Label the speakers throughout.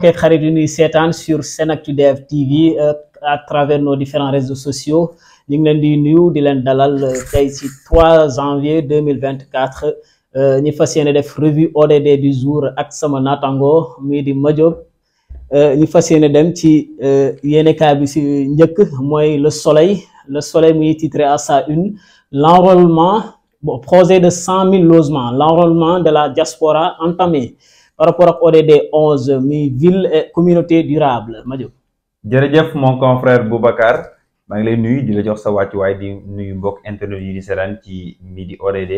Speaker 1: xarit yu ñuy seetaan sur SENactu Dev TV à travers nos différents réseaux sociaux ñu ngi leen di nuyu di leen dalal tey ci 3 janvier 2024 ñu fas yéene def revue ODD du jour ak sama naataango muy di Madiop ñu fas yéene dem ci yéenekaay bi ci njëkk mooy le soleil muy titré à sa une l'enrôlement projet de 100 000 logements l'enrôlement de la diaspora entamé par rapport ak ODD 11 mi ville et communauté durable Madiop.
Speaker 2: jërëjëf mon confrère Boubacar maa ngi lay nuyu di la jox sa wàccuwaay di nuyu mbokk internet yi di seetaan ci midi ODD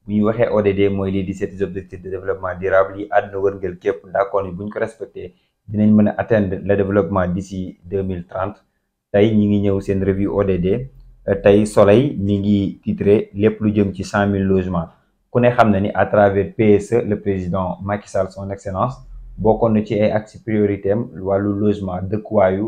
Speaker 2: bu ñu waxee ODD mooy les 17 objectifs de développement durable yi àdduna wërngël képp d'accord ni bu ñu ko respecté dinañ mën a atteindre le développement d'ici 2030 tey ñi ngi ñëw seen revue ODD tey Soleil mi ngi titré lépp lu jëm ci 100 000 logements. ku ne xam na ni à travers PSE le président Macky Sall son excellence bokkoon na ci ay axes prioritaires am wàllu logement dëkkuwaayu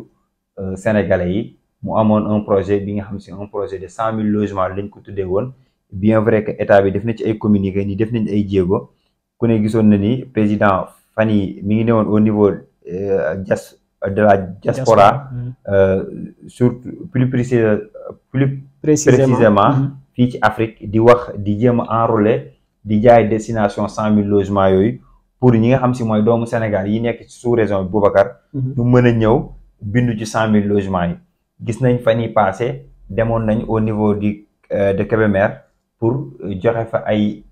Speaker 2: sénégalais yi mu amoon un projet bi nga xam si un projet de 100 000 logements lañ ko tuddee woon bien vrai que état bi def na ci ay communiqué ni def nañ ay jéego ku ne gisoon na ni président fan yi mi ngi newoon au niveau de la diaspora surtout plus précisément fii ci Afrique di wax di jéem a enrôler di jaay destination 100 000 logements yooyu pour ñi nga xam si mooy doomu Sénégal yi nekk ci sous-région bi Boubacar ñu mën a ñëw bindu ci 100 000 logements yi gis nañ fan yi passé demoon nañ au niveau de Kébémer pour joxe fa ay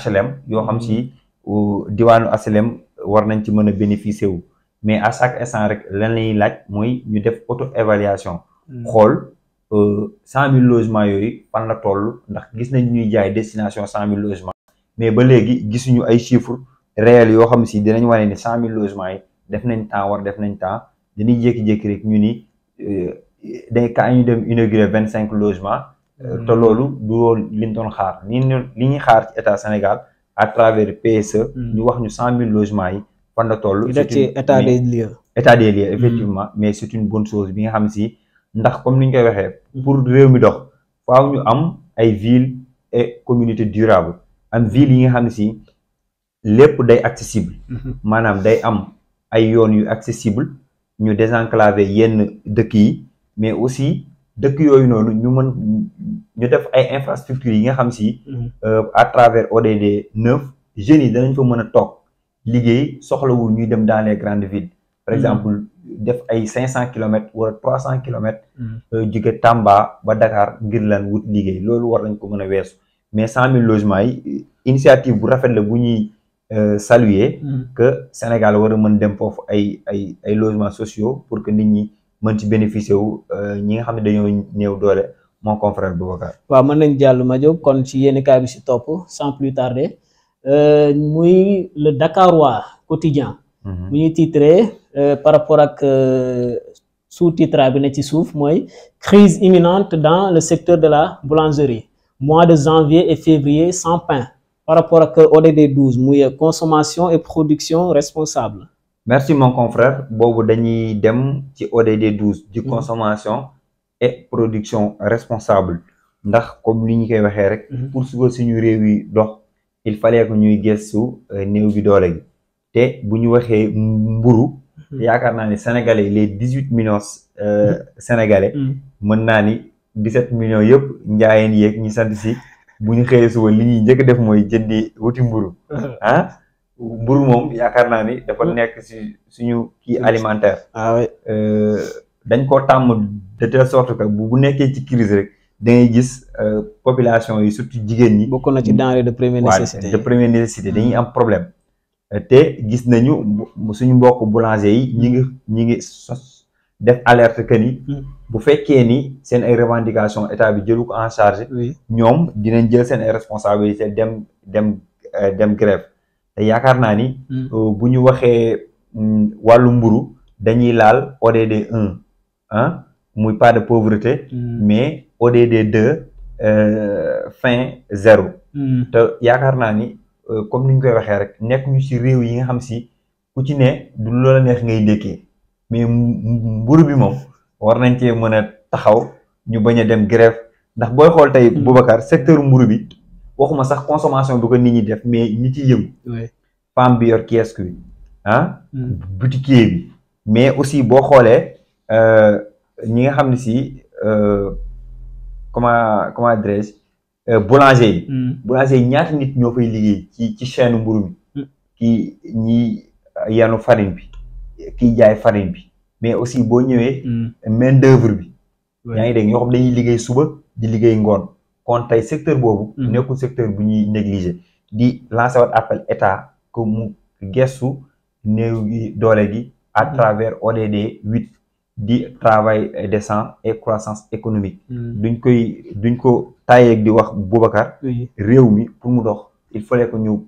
Speaker 2: HLM yoo xam si diwaanu HLM war nañ ci mën a bénéficier wu mais à chaque instant rek lan lañuy laaj mooy ñu def auto évaluation xool 100 000 logements yooyu fan la toll ndax gis nañ ñuy jaay destination 100 000 logements mais ba léegi gisuñu ay chiffres réels yoo xam si dinañ wane ni 100 000 logements yi def nañ temps def nañ temps dañuy jékki-jékki rek ñu ni day kaa ñu dem inaugurer 25 logements te loolu du loolu liñ doon xaar li ñuy xaar ci état Sénégal à travers PSE ñu wax ñu 100 000 logements yi fan la toll
Speaker 1: état des lieux
Speaker 2: effectivement mais c'est une bonne chose bi nga xam si ndax comme ni ñu koy waxee pour réew mi dox faaw ñu am ay villes et communautés durables am villes yi nga xam si lépp day accessible maanaam day am ay yoon yu accessible ñu désenclaver yenn dëkk yi mais aussi dëkk yooyu noonu ñu def ay infrastructures yi nga xam si à travers ODD 9 jeunes yi danañ fa mën a toog liggéey soxlawul ñuy dem dans les grandes villes par exemple def ay 500 kilomètres wala 300 kilomètres jóge Tamba ba Dakar ngir lan wut liggéey loolu war nañ ko mën a weesu mais 100 000 logements yi initiative bu rafet la bu ñuy saluer que Sénégal war a mën dem foofu ay logements sociaux pour que nit ñi mën ci bénéficier wu ñi nga xam ne dañoo néew doole mon confrère Boubacar.
Speaker 1: waaw mën nañ jàll Madiop kon ci yéenekaay bi ci topp sans plus tarder muy le Dakarois quotidien bu ñuy titré par rapport ak sous-titre bi ne ci suuf mooy crise imminente dans le secteur de la boulangerie mois de janvier et février sans pain par rapport ak ODD 12 muy consommation et production responsable.
Speaker 2: merci mon confrère boobu dañuy dem ci ODD 12 di consommation et production responsable ndax comme li ñu koy waxee rek pour suba suñu réew yi dox il fallait que ñuy gëstu néew bi doole gi te bu ñu waxee mburu yaakaar naa ni sénégalais les 18 millions sénégalais mën naa ni 17 millions yëpp njaayeen yeeg ñi sant si bu ñu xëyee suba li ñuy njëkk def mooy jëndi wuti mburu mburu moom yaakaar naa ni dafa nekk si suñu kii alimentaire dañ ko tàmm de telle sorte que bu nekkee ci crise rek da ngay gis population yi surtout jigéen ñi
Speaker 1: bokk na ci denrée de première nécessité
Speaker 2: dañuy am problème te gis nañu suñu mbokk boulanger yi ñi ngi def alerte que ni bu fekkee ni seen ay revendication état bi jëlu ko en charge ñoom dinañ jël seen ay responsabilité dem grève te yaakaar naa ni bu ñu waxee wàllu mburu dañuy laal ODD 1 muy pas de pauvreté mais ODD 2 fin 0 te yaakaar naa ni comme ni ñu koy waxee rek nekk ñu ci réew yi nga xam si ku ci ne du loola neex ngay dékkee mais mburu bi moom war nañ cee mën a taxaw ñu bañ a dem grève ndax booy xool tey Boubacar secteur mburu bi waxuma sax consommation bi ko nit ñi def mais ñi ci yëngu femme bi yor kiosque bi ah boutiquier bi mais aussi boo xoolee ñi nga xam ne si comment dirais-je boulanger yi boulanger yi ñaata nit ñoo fay liggéey ci chaîne mburu mi kii ñi yanu farine bi kii jaay farine bi mais aussi boo ñëwee main d'œuvre bi yaa ngi dégg ñoo xam dañuy liggéey suba di liggéey ngoon kon tey secteur boobu nekkul secteur bu ñuy négliger di lancer wat appel état que mu gestu néew gi doole gi à travers ODD 8 di travail décent et croissance économique duñ ko tàyyeeg di wax Boubacar réew mi pour mu dox il fallait que ñu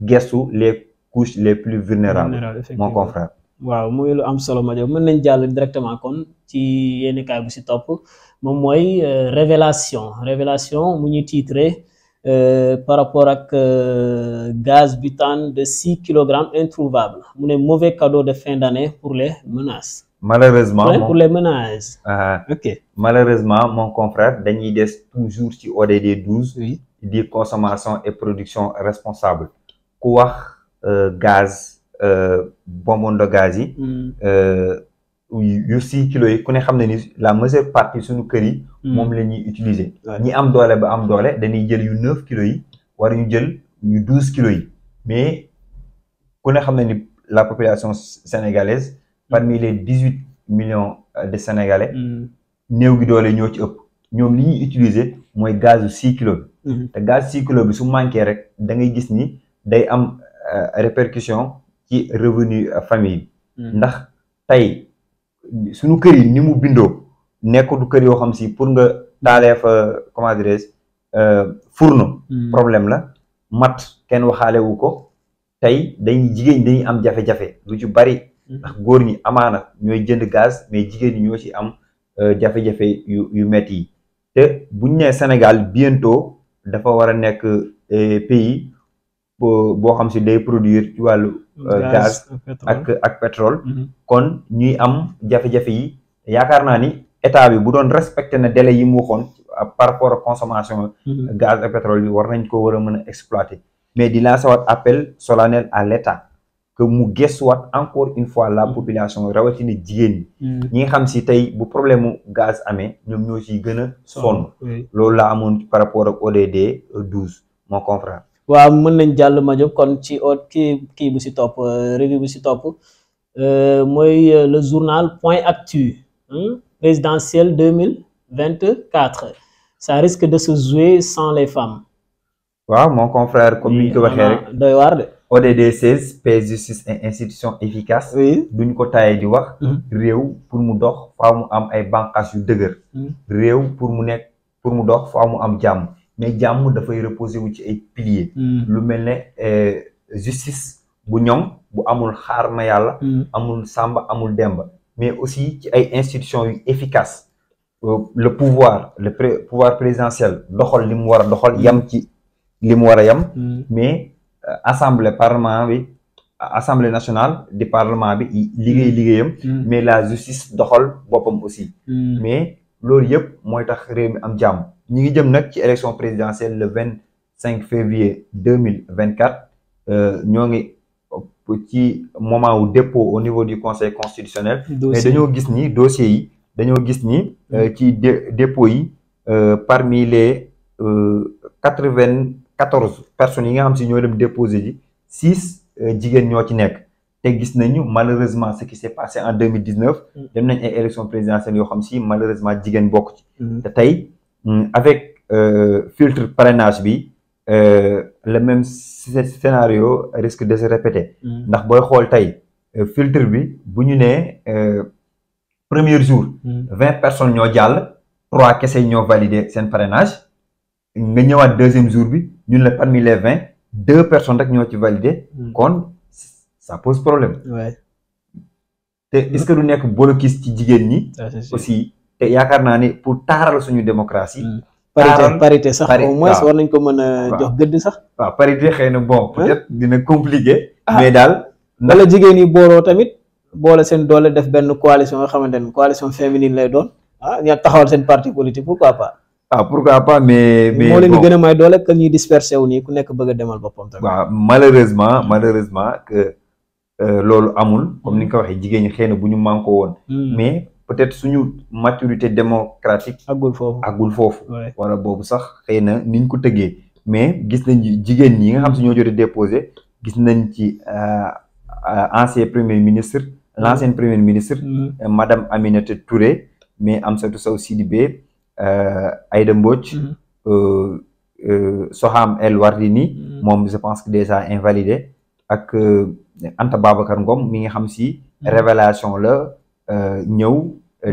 Speaker 2: gestu les couches les plus vulnérables mon confrère
Speaker 1: waaw muy lu am solo ma jox mën nañ jàll directement kon ci yenn kaay bu si topp moom mooy révélation mu ñuy titré par rapport ak gaz butane de 6 kilogrammes introuvable mu ne mauvais cadeau de fin d'année pour les menaces.
Speaker 2: Malheureusement
Speaker 1: pour les menaces.
Speaker 2: Ok. Malheureusement mon confrère dañuy des toujours ci ODD 12.
Speaker 1: Oui.
Speaker 2: Di consommation et production responsable ku wax gaz bonbonne de gaz yi. yu 6 kilos yi ku ne xam ne ni la majeure partie suñu kër yi. moom la ñuy utiliser. ñi am doole ba am doole dañuy jël yu 9 kilos yi wala ñu jël yu 12 kilos yi mais ku ne xam ne ni la population sénégalaise parmi les 18 millions de sénégalais. néew gi doole ñoo ci ëpp ñoom li ñuy utiliser mooy gaz yu 6 kilos bi. te gaz 6 kilos bi su manqué rek da ngay gis ni day am répercussion ci revenu famille bi. ndax tey. suñu kër yi ni mu bindoo nekkul kër yoo xam si pour nga taalee fa comment dirais-je fourneau problème la mat kenn waxaale wu ko tey jigéen dañuy am jafe-jafe lu ci bari ndax góor ñi amaana ñooy jënd gaz mais jigéen ñi ñoo ci am jafe-jafe yu metti yi te buñ nee Sénégal bientôt dafa war a nekk pays boo xam si day produire ci wàllu gaz ak pétrole kon ñuy am jafe-jafe yi yaakaar naa ni état bi bu doon respecté na délai yi mu waxoon par rapport à consommation gaz ak pétrole bi war nañ ko war a mën a exploiter mais di lancer waat appel solennel à l'état que mu gëstuwaat encore une fois la population rawatina jigéen ñi nga xam si tey bu problème mu gaz amee ñoom ñoo ciy gën a sonn loolu laa amoon par rapport ak ODD 12 mon confrère.
Speaker 1: waaw mën nañ jàll ma jóg kon ci kii bu si topp revue bu si topp mooy le journal Point Actu présidentielle 2024 ça risque de se jouer sans les femmes.
Speaker 2: waaw mon confrère comme ni ñu ko waxee rek
Speaker 1: doy waar de.
Speaker 2: ODD 16 paix justice et institution efficace. duñ ko tayee di wax. réew pour mu dox faaw mu am ay bànqaas yu dëgër. réew pour mu dox faaw mu am jàmm. mais jàmm dafay reposer wu ci ay piliers. lu mel ne justice bu ñoŋ bu amul xaar ma yàlla. amul sàmba amul demba mais aussi ci ay institutions yu efficaces le pouvoir présidentiel doxal li mu war a doxal yam ci li mu war a yam. mais assemblée nationale di parlement bi liggéeyam. mais la justice doxal boppam aussi. mais loolu yëpp mooy tax réew mi am jàmm. ñi ngi jëm nag ci élection présidentielle le 25 février 2024 ñoo ngi ci moment wu dépôt au niveau du conseil constitutionnel. mais dañoo gis ni dossiers yi dañoo gis ni ci dépôt yi parmi les 94 personnes yi nga xam si ñoo dem déposer ji 6 jigéen ñoo ci nekk te gis nañu malheureusement ce qui s'est passé en 2019 dem nañ ay élection présidentielle yoo xam si malheureusement jigéen bokk ci te tey avec filtre parrainage bi le même scénario risque de se répéter ndax booy xool tey filtre bi bu ñu nee premier jour 20 personnes ñoo jàll 3 kese ñoo validé seen parrainage nga ñëwaat deuxième jour bi ñun la parmi les 20 2 personnes rek ñoo ci validé kon ça pose problème te est-ce que du nekk bolokis ci jigéen ñi aussi te yaakaar naa ni pour taaral suñu démocratie
Speaker 1: parité sax au moins war nañ ko mën a jox gëdd sax
Speaker 2: waaw parité xëy na bon peut-être dina compliqué mais daal
Speaker 1: wala jigéen yi booloo tamit boole seen doole def benn coalition nga xamante ne coalition féminine lay doon ña taxawal seen parti politique pourquoi pas
Speaker 2: pourquoi pas mais
Speaker 1: moo leen di gën a may doole que ñuy dispersé wu nii ku nekk bëgg a demal boppam tamit
Speaker 2: waaw malheureusement que loolu amul comme ni nga ko waxee jigéen ñi xëy na bu ñu manko woon mais peut-être suñu maturité démocratique agul foofu wala boobu sax xëy na niñ ko tëggee mais gis nañ jigéen ñi nga xam si ñoo jot a déposé gis nañ ci ancien premier ministre l'ancienne première ministre madame Aminata Touré mais Amsatou Sow Sidibé Aïda Mbodj Soham El Wardini moom je pense que déjà invalidé ak Anta Babacar Ngom mi nga xam si révélation la ñëw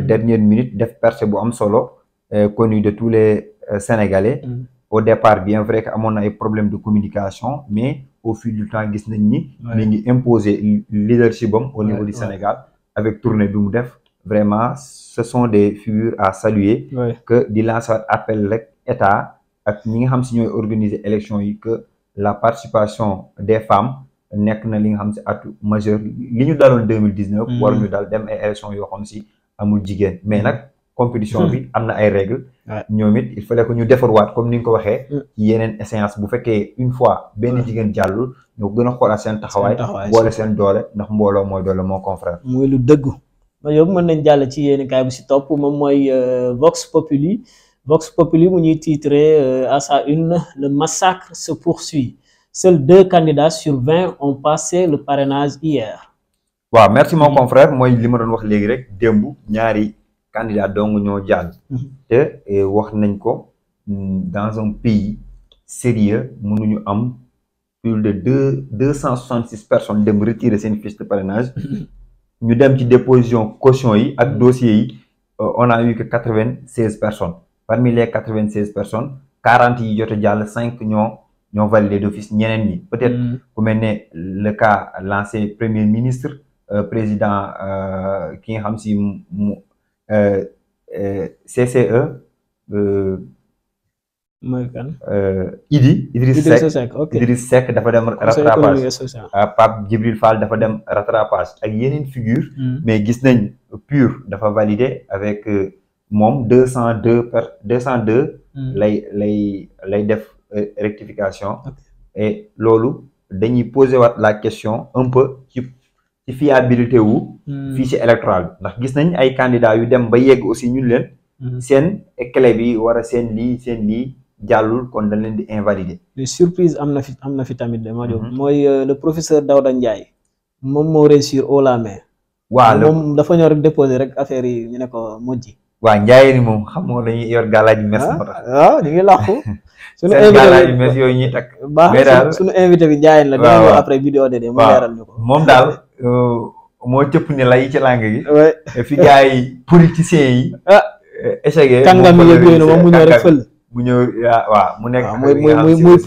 Speaker 2: dernière minute def percée bu am solo connu de tous les Sénégalais au départ bien vrai que amoon na ay problèmes de communication mais au fil du temps gis nañ ni mi ngi imposer leadership am au niveau du Sénégal avec tournée bi mu def vraiment ce sont des figures à saluer que di lancer appel rek état ak ñi nga xam si ñooy organiser élection yi que la participation des femmes nekk na li nga xam si atu majeur li ñu daloon 2019 waruñu dal dem ay élection yoo xam si amul jigéen mais nag compétition bi am na ay règles ñoom it il fallait que ñu defarwaat comme ni nga ko waxee ci yeneen échéance bu fekkee une fois benn jigéen jàllul ñoo gën a xoolaat seen taxawaay boole seen doole ndax mbooloo mooy doole moo confrère
Speaker 1: mooy lu dëggu ma yóbbu mën nañ jàll ci yéen kaay bu si topp moom mooy Vox Populi mu ñuy titré à sa une le massacre se poursuit seuls 2 candidats sur 20 ont passé le parrainage hier.
Speaker 2: waaw merci mon confrère mooy li ma doon wax léegi rek démb ñaari candidat dong ñoo jàll te wax nañ ko dans un pays sérieux mënuñu am plus de 266 personnes dem retirer seen fiche de parrainage ñu dem ci déposition caution yi ak dossiers yi on a eu que 96 personnes parmi les 96 personnes 40 yi jot a jàll 5 ñoo validé d'office ñeneen ñi peut-être ku mel ne le cas l'ancien premier ministre président ki nga xam si mu CCE
Speaker 1: mooy kan
Speaker 2: Idriss Seck dafa dem rattrapage Pape Djibril Fall dafa dem rattrapage ak yeneen figure mais gis nañ PUR dafa validé avec moom 202 lay def rectification et loolu dañuy poser waat la question un peu ci fiabilité wu fichier électoral bi ndax gis nañ ay candidats yu dem ba yegg aussi ñun leen seen clé bi war a seen lii jàllul kon dañ leen di invalider.
Speaker 1: les surprises am na fi tamit de Madio mooy le professeur Daouda Ndiaye moom moo réussir haut la main waaw moom dafa ñëw rek déposer rek affaire yi ñu ne ko mojji
Speaker 2: waaw Ndiaye ni moom xam nga dañuy yor gàllaaj mes moo tax
Speaker 1: waaw ñu ngi làqu suñu
Speaker 2: invité mes yooyu ñuy takk
Speaker 1: baax suñu invité bi Ndiaye la dina ñëw après vidéo de mu leeral ñu ko
Speaker 2: moom daal moo cëpp ni lay ci langue gi fi gars yi politiciens yi échec
Speaker 1: kàngam yi yëg yooyu na moom mu ñëw rek fël
Speaker 2: mu ñëw waaw mu nekk
Speaker 1: muy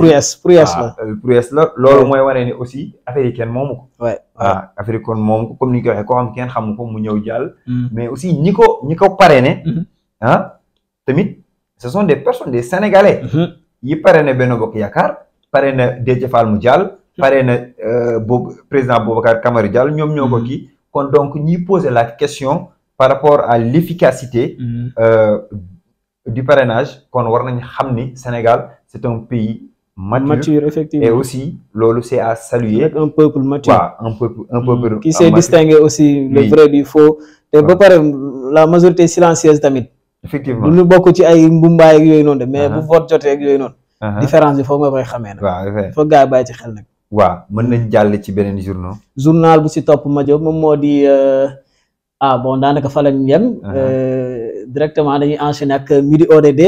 Speaker 1: prouesse la
Speaker 2: loolu mooy wane ni aussi affaire yi kenn moomu ko
Speaker 1: waaw
Speaker 2: affaire yi kon moomu ko comme ni ñu ko waxee koo xam kenn xamu ko mu ñëw jàll mais aussi ñi ko parrainé tamit ce sont des personnes des Sénégalais yi parrainé Benno Bokk Yaakaar parrainé Déthié Fall mu jàll parrainé boobu président Boubacar Camara Diallo ñoom ñoo ko kii kon donc ñiy poser la question par rapport à l'efficacité du parrainage kon war nañ xam ni Sénégal c'est un pays mature
Speaker 1: effectivement
Speaker 2: et aussi loolu c'est à saluer
Speaker 1: avec un peuple mature
Speaker 2: waaw un peuple
Speaker 1: qui sait distinguer aussi le vrai du faux te ba pare la majorité silencieuse tamit
Speaker 2: effectivement
Speaker 1: du ñu bokk ci ay mbumbaay ak yooyu noonu de mais bu vote jotee ak yooyu noonu différence bi foog nga koy xamee nag
Speaker 2: waaw
Speaker 1: foog gars yi bàyyi ci xel nag
Speaker 2: waaw mën nañ jàll ci beneen
Speaker 1: journal bu si topp Madio moom moo di bon daanaka fa lañ yem directement dañuy enchaîner ak midi ODD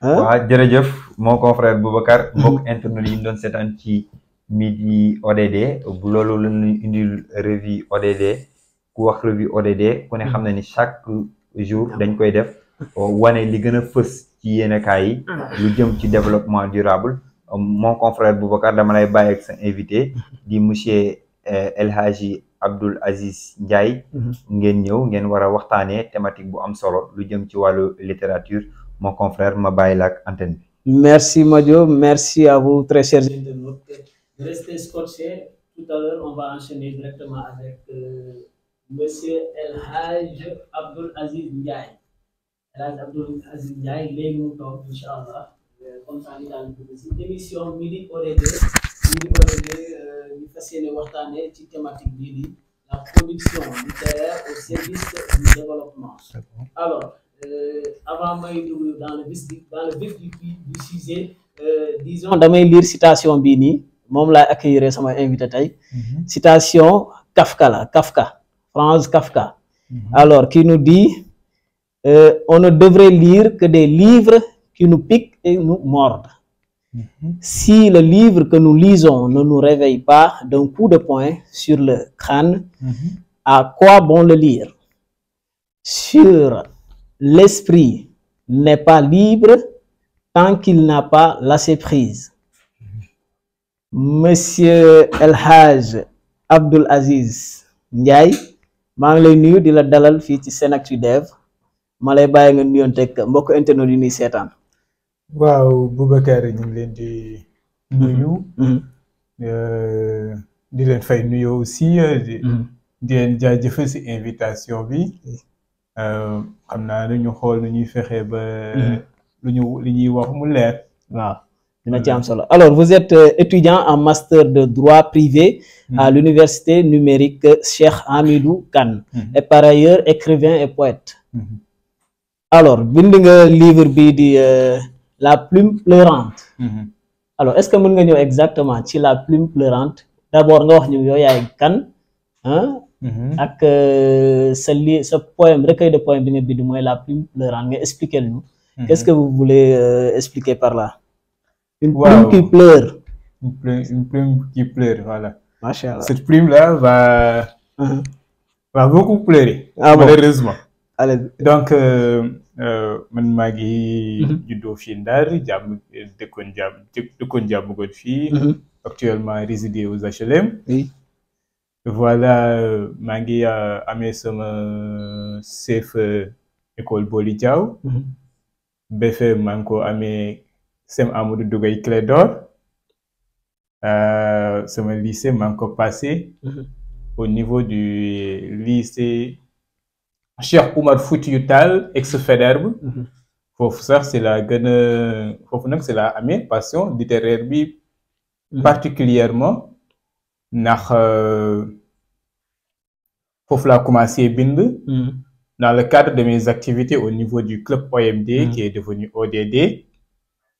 Speaker 2: waaw jërëjëf mon confrère Boubacar mbokk internet yi ñu doon seetaan ci midi ODD bu loolu la ñuy indil revue ODD ku wax revue ODD ku ne xam na ni chaque jour dañ koy def wane li gën a fës ci yéenekaay yi lu jëm ci développement durable mon confrère Boubacar dama lay bàyyi ak sa invité di monsieur El Hadji Abdoul Aziz Ndiaye ngeen ñëw ngeen war a waxtaanee thématique bu am solo lu jëm ci wàllu littérature mon confrère ma bàyyi la ak antenne bi.
Speaker 1: Merci Madio, merci à vous très chers internautes. Restez scotchés. Tout à l'heure on va enchaîner directement avec monsieur El Hadji Abdoul Aziz Ndiaye. El Hadji Abdoul Aziz Ndiaye léegi mu toog incha allah comme ça ñu daal di dugg si émission midi ODD di Olivier ñu fas yéene waxtaanee ci thématique bii di la production littéraire au service du développement. Alors avant may dugg dans le vif du sujet disons damay lire citation bii nii moom laay accueillir sama invité tey. Citation Kafka la Kafka Franz Kafka. Alors qui nous dit on ne devrait lire que des livres qui nous piquent et nous mordent. Si le livre que nous lisons ne nous réveille pas d'un coup de poing sur le crâne, à quoi bon le lire? Sur l'esprit n'est pas libre tant qu'il n'a pas lâché prise. Monsieur El Hadj Abdoul Aziz Ndiaye maa ngi lay nuyu di la dalal fii ci SENactu Dev ma lay bàyyi nga nuyoonteeg mbokk internet yi ñuy seetaan.
Speaker 3: waaw Boubacar ñu ngi leen di nuyu. di leen fay nuyu aussi. di leen jaajëfal si invitation bi. xam naa ne ñu xool nu ñuy fexe ba. li ñuy wax mu leer.
Speaker 1: waaw dina ci am solo alors vous êtes étudiant en master de droit privé à l'université numérique Cheikh Hamidou Kane. Et par ailleurs écrivain et poète. Alors bind nga livre bii di. La plume pleurante. Alors est-ce que mën nga ñëw exactement ci la plume pleurante d'abord nga wax ñu yow yaay kan ak sa poème recueil de poèmes bi nga bind mooy la plume pleurante nga expliquer nous qu'est-ce que vous voulez expliquer par là. Une plume qui pleure.
Speaker 3: Une plume qui pleure, voilà.
Speaker 1: Machallah.
Speaker 3: Cette plume-là va beaucoup pleurer, malheureusement.
Speaker 1: Allez.
Speaker 3: Donc man maa ngi juddoo fii Ndar dëkkoon jàmm fii. Actuellement résider aux HLM.
Speaker 1: Oui.
Speaker 3: Voilà maa ngi amee sama CFEE école Boli Diaw. BFEM maa ngi ko amee Sem Amadou Dougay Clédor. Sama lycée maa ngi ko passé. Au niveau du lycée Cheikh Oumar Foutiyou Tall ex-Faidherbe. Foofu sax c'est la gën a foofu nag c'est la amee passion littéraire bi particulièrement ndax foofu laa commencé bind. Dans le cadre de mes activités au niveau du club OMD qui est devenu ODD.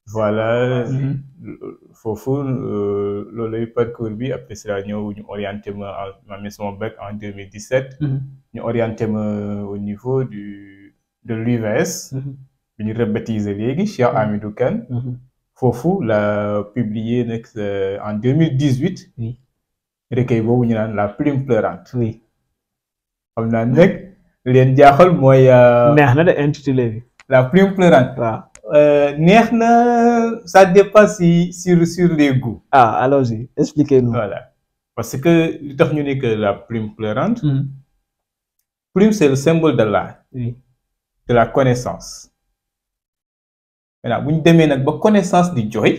Speaker 3: Voilà foofu loolu parcours bi après cela ñëw ñu orienté ma mis sama bac en 2017. ñu orienté ma au niveau de l'UVS. bi ñu rebaptisé léegi Cheikh Hamidou Kane. foofu la publié nag en 2018. recueil boobu ñu naan la plume pleurante.
Speaker 1: Oui.
Speaker 3: xam naa nag leen jaaxal mooy.
Speaker 1: neex na de intitulé bi.
Speaker 3: la plume pleurante.
Speaker 1: waaw.
Speaker 3: neex na ça dépasse sur les goûts.
Speaker 1: Allons-y expliquez-nous.
Speaker 3: Voilà parce que li tax ñu ne que la plume pleurante. Plume c'est le symbole de l'art.
Speaker 1: Oui.
Speaker 3: De la connaissance. Maintenant bu ñu demee nag ba connaissance di jooy.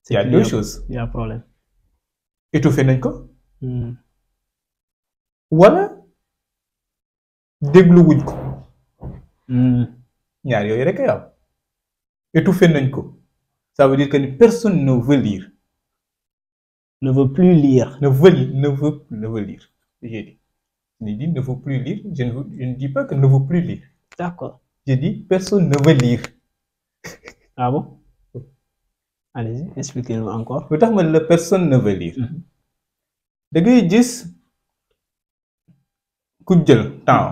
Speaker 3: il y a deux choses.
Speaker 1: Il y a un problème.
Speaker 3: étouffé nañ ko. wala déglu wuñ ko. ñaar yooyu rek a am. étouffé nañ ko. ça veut dire que personne ne veut lire.
Speaker 1: Ne veut plus lire.
Speaker 3: Ne veut lire. J'ai dit. Je dis ne veut plus lire. Je ne dis pas que ne veut plus lire.
Speaker 1: D'accord.
Speaker 3: Je dis personne ne veut lire.
Speaker 1: Ah bon? Allez-y, expliquez-nous encore.
Speaker 3: lu tax ma la personne ne veut lire. da ngay gis ku jël temps.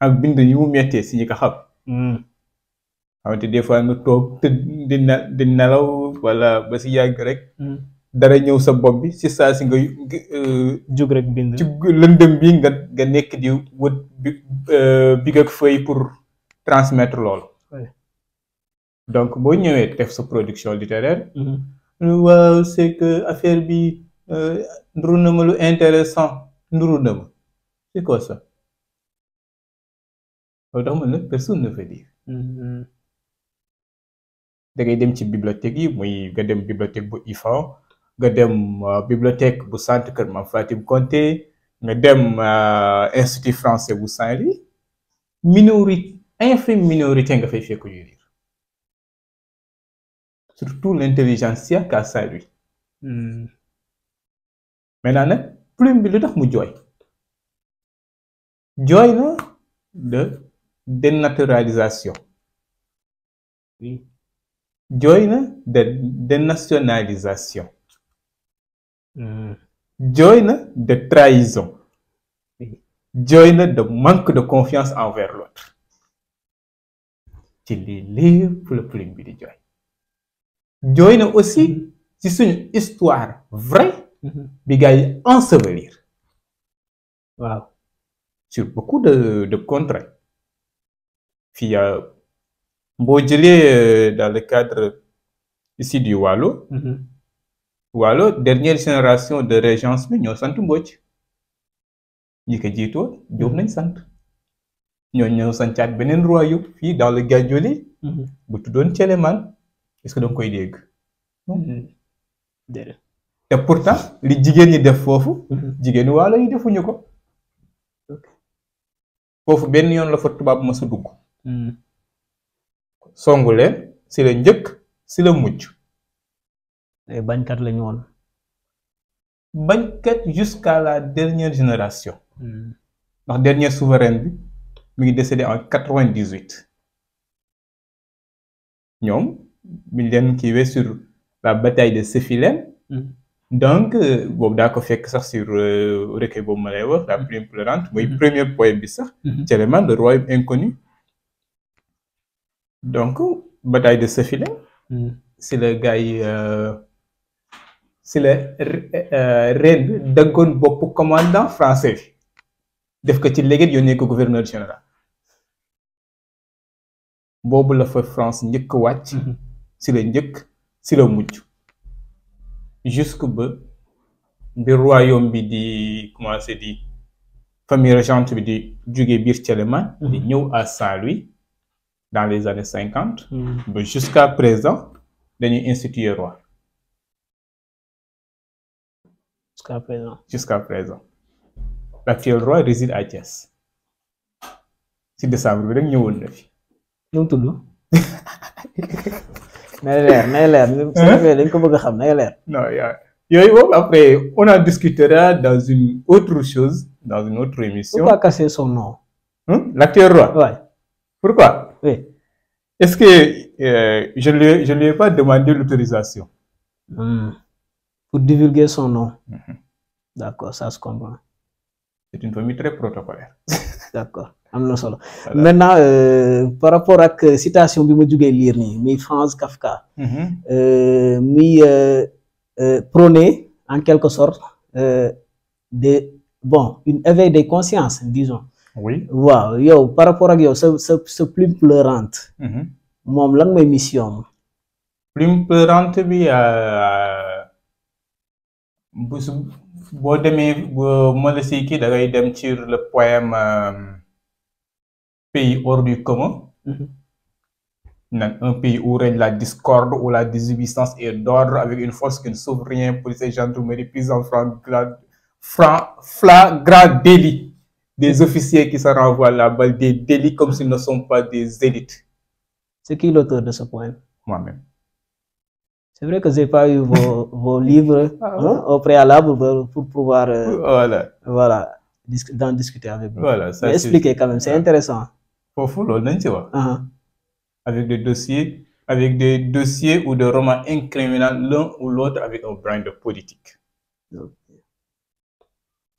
Speaker 3: ak bind yu mu mettee si ñi ko xam. xamante des fois nga toog te di nelaw wala ba si yàgg rek. dara ñëw sa bopp bi si saa si nga
Speaker 1: jóg rek bind.
Speaker 3: ci lëndëm bi nga nekk di wët big ak feuille pour transmettre loolu. donc boo ñëwee def sa production littéraire. waaw c'est que affaire bi nduru na ma lu intéressant nduru na ma c'est quoi ça. loolu tax ma ne personne ne veut lire. da ngay dem ci bibliothèque yi muy nga dem bibliothèque bu IFAN. nga dem bibliothèque bu centre Kër Mame Fatim Konté nga dem institut français bu Saint-Louis infime minorité nga fay fekk ñuy lire surtout l'intelligentsia qu'à Saint-Louis maintenant nag plume bi lu tax mu jooy na de dénaturalisation jooy na de dénationalisation jooy na de trahison jooy na de manque de confiance envers l'autre ci lii lépp la plume bi di jooy na aussi ci suñu histoire vraie bi gars yi ensevelir
Speaker 1: waaw
Speaker 3: sur beaucoup de contraintes fii boo jëlee dans le cadre ici du Waalo Waalo dernière génération de régence bi ñoo sant Mbodj ñi ko jiitoo Jóob nañ sant ñoo sancaat beneen royaume fii dans le Gànjooli bu tuddoon Celemaan est-ce que da nga koy dégg te pourtant li jigéen ñi def foofu jigéenu Waalo yi defuñu ko foofu benn yoon la fa tubaab ma sa dugg songu leen si la njëkk si la mujj
Speaker 1: bañkat lañu woon
Speaker 3: bañkat jusqu'à la dernière génération ndax dernier souverain bi mi ngi décédé en 98 ñoom biñ leen kiiwee sur la bataille de Séphilène donc boobu daa ko fekk sax sur recueil boobu ma lay wax la plume pleurante mooy premier poème bi sax Céléman le royaume inconnu donc bataille de Séphilène si la gars yi si la reine bi daggoon bopp commandant français bi def ko ci léegi yónnee ko gouverneur général boobu la fa France njëkk wàcc si la njëkk si la mujj jusque ba bi royaume bi di commencé di famille régente bi di jóge biir Céléman di ñëw à Saint-Louis dans les années 50 ba jusqu'à présent dañuy instituer roi jusqu'à présent l'actuel roi réside à Thiès si décembre bi rek ñëwoon na fi
Speaker 1: nu mu tudd nay leer dañ ko bëgg a xam nay leer
Speaker 3: non yooyu boobu après on en discutera dans une autre chose dans une autre émission.
Speaker 1: Pourquoi casser son nom?
Speaker 3: L'actuel roi?
Speaker 1: Ouais.
Speaker 3: Pourquoi?
Speaker 1: Oui.
Speaker 3: Est-ce que je lui ai pas demandé l'autorisation?
Speaker 1: Pour divulguer son nom. D'accord, ça se comprend.
Speaker 3: C'est une famille très protocolaire.
Speaker 1: D'accord. Am na solo. Maintenant par rapport ak citation bi ma jugee lire nii mi Franz Kafka mi prôner en quelque sorte une éveil des consciences disons.
Speaker 3: Oui.
Speaker 1: Waaw yow par rapport ak yow sa plume pleurante moom lan mooy mission am.
Speaker 3: Plume pleurante bi boo demee ma la si kii da ngay dem ci le poème Pays hors du commun. Un pays où règne la discorde, où la désobéissance est d'ordre, avec une force qui ne sauve rien, police et gendarmerie prise en flagrant délit. Des officiers qui se renvoient la balle, des délits comme s'ils ne sont pas des élites.
Speaker 1: C'est qui l'auteur de ce poème?
Speaker 3: Moi-même.
Speaker 1: C'est vrai que j'ai pas eu vos livres au préalable pour pouvoir d'en discuter avec vous.
Speaker 3: Voilà, ça
Speaker 1: mais expliquer quand même, c'est intéressant.
Speaker 3: Foofu loolu nañ ci wax. Avec des dossiers ou des romans incriminants l'un ou l'autre avec un brin de politique.
Speaker 1: Okay.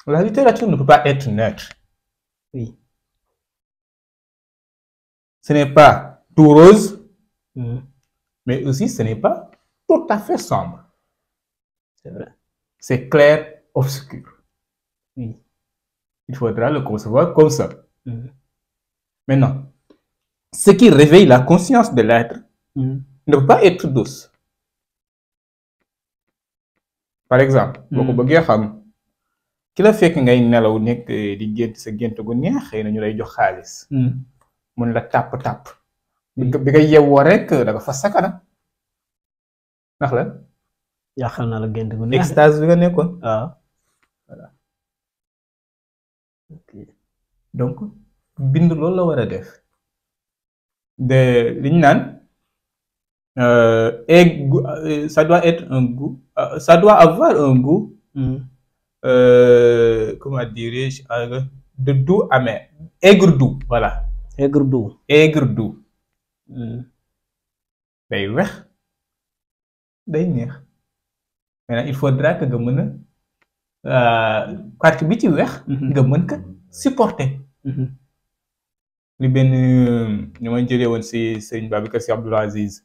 Speaker 3: La littérature ne peut pas être neutre.
Speaker 1: Oui.
Speaker 3: Ce n'est pas tout rose, mais aussi ce n'est pas tout à fait sombre.
Speaker 1: C'est vrai.
Speaker 3: C'est clair, obscur.
Speaker 1: Oui.
Speaker 3: Il faudra le concevoir comme ça. Maintenant, ce qui réveille la conscience de l'être ne peut pas être douce. Par exemple, boo ko bëggee xam ki la fekk ngay nelaw nekk di gént sa gént gu neex xëy na ñu lay jox xaalis. mun la tàpp bi nga yeewoo rek da nga fa sakana ndax la.
Speaker 1: yàqal na la gént gu neex.
Speaker 3: extase bi nga nekkoon.
Speaker 1: waaw.
Speaker 3: voilà. donc bind loolu la war a def. de liñ naan Ça doit être un goût. Ça doit avoir un goût. Comment dirais-je, de doux amer. Aigre doux, voilà.
Speaker 1: Aigre doux.
Speaker 3: Aigre doux. Day wex day neex. Maintenant il faudra que nga mën a partie bi ci wex nga mën ko supporter. li benn ni ma jëlee woon si Serigne Babacar Sy Abdoul Aziz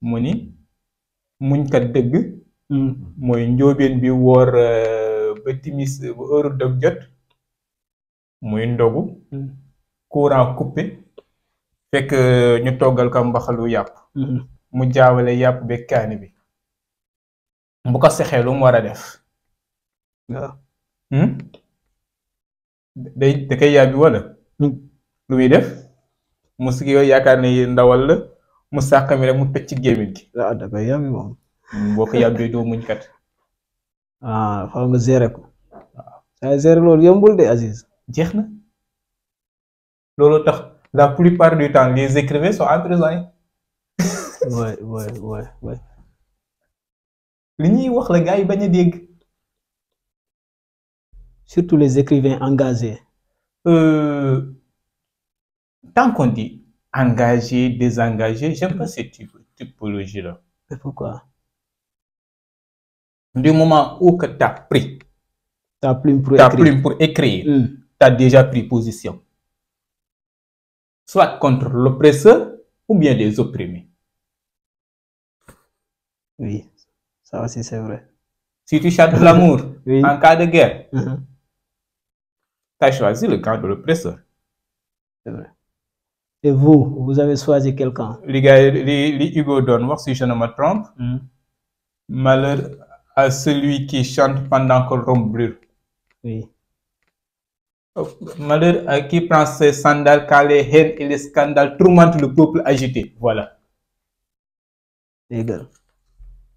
Speaker 3: mu ni muñkat dëgg mooy njóobeen bi woor ba timis ba heure dog jot muy ndogu courant coupé fekk ñu toggal ko mbaxalu yàpp mu jaawale yàpp be kaani bi bu ko sexee lu mu war a def
Speaker 1: waaw
Speaker 3: da koy yàbbi wala lu muy def mu si yow yaakaar ne ndawal la mu sàq mi rek mu tëj ci gémmiñ gi
Speaker 1: waaw da koy yàbbi moom
Speaker 3: boo ko yàbbee doo muñ kat
Speaker 1: faaw nga gérer ko waaw gérer loolu yombul de Aziz
Speaker 3: jeex na loolu tax la plupart du temps les écrivains sont emprisonnés.
Speaker 1: ouais.
Speaker 3: li ñuy wax la gars yi bañ a dégg.
Speaker 1: Surtout les écrivains engagés.
Speaker 3: Tant qu'on dit engagé, désengagé, j'aime pas cette typologie-là.
Speaker 1: Mais pourquoi?
Speaker 3: Du moment où tu as pris
Speaker 1: ta plume pour
Speaker 3: écrire, tu as déjà pris position. Soit contre l'oppresseur ou bien les opprimés.
Speaker 1: Oui, ça aussi c'est vrai.
Speaker 3: Si tu chantes l'amour
Speaker 1: oui.
Speaker 3: En cas de guerre, tu as choisi le camp de l'oppresseur.
Speaker 1: C'est vrai. Et vous avez choisi quel camp?
Speaker 3: Les gars, les Hugo donne, si je ne me trompe, malheur à celui qui chante pendant que Rome brûle.
Speaker 1: Oui.
Speaker 3: Malheur à qui prend ses sandales quand les haines et les scandales tourmentent le peuple agité. Voilà.
Speaker 1: Égal.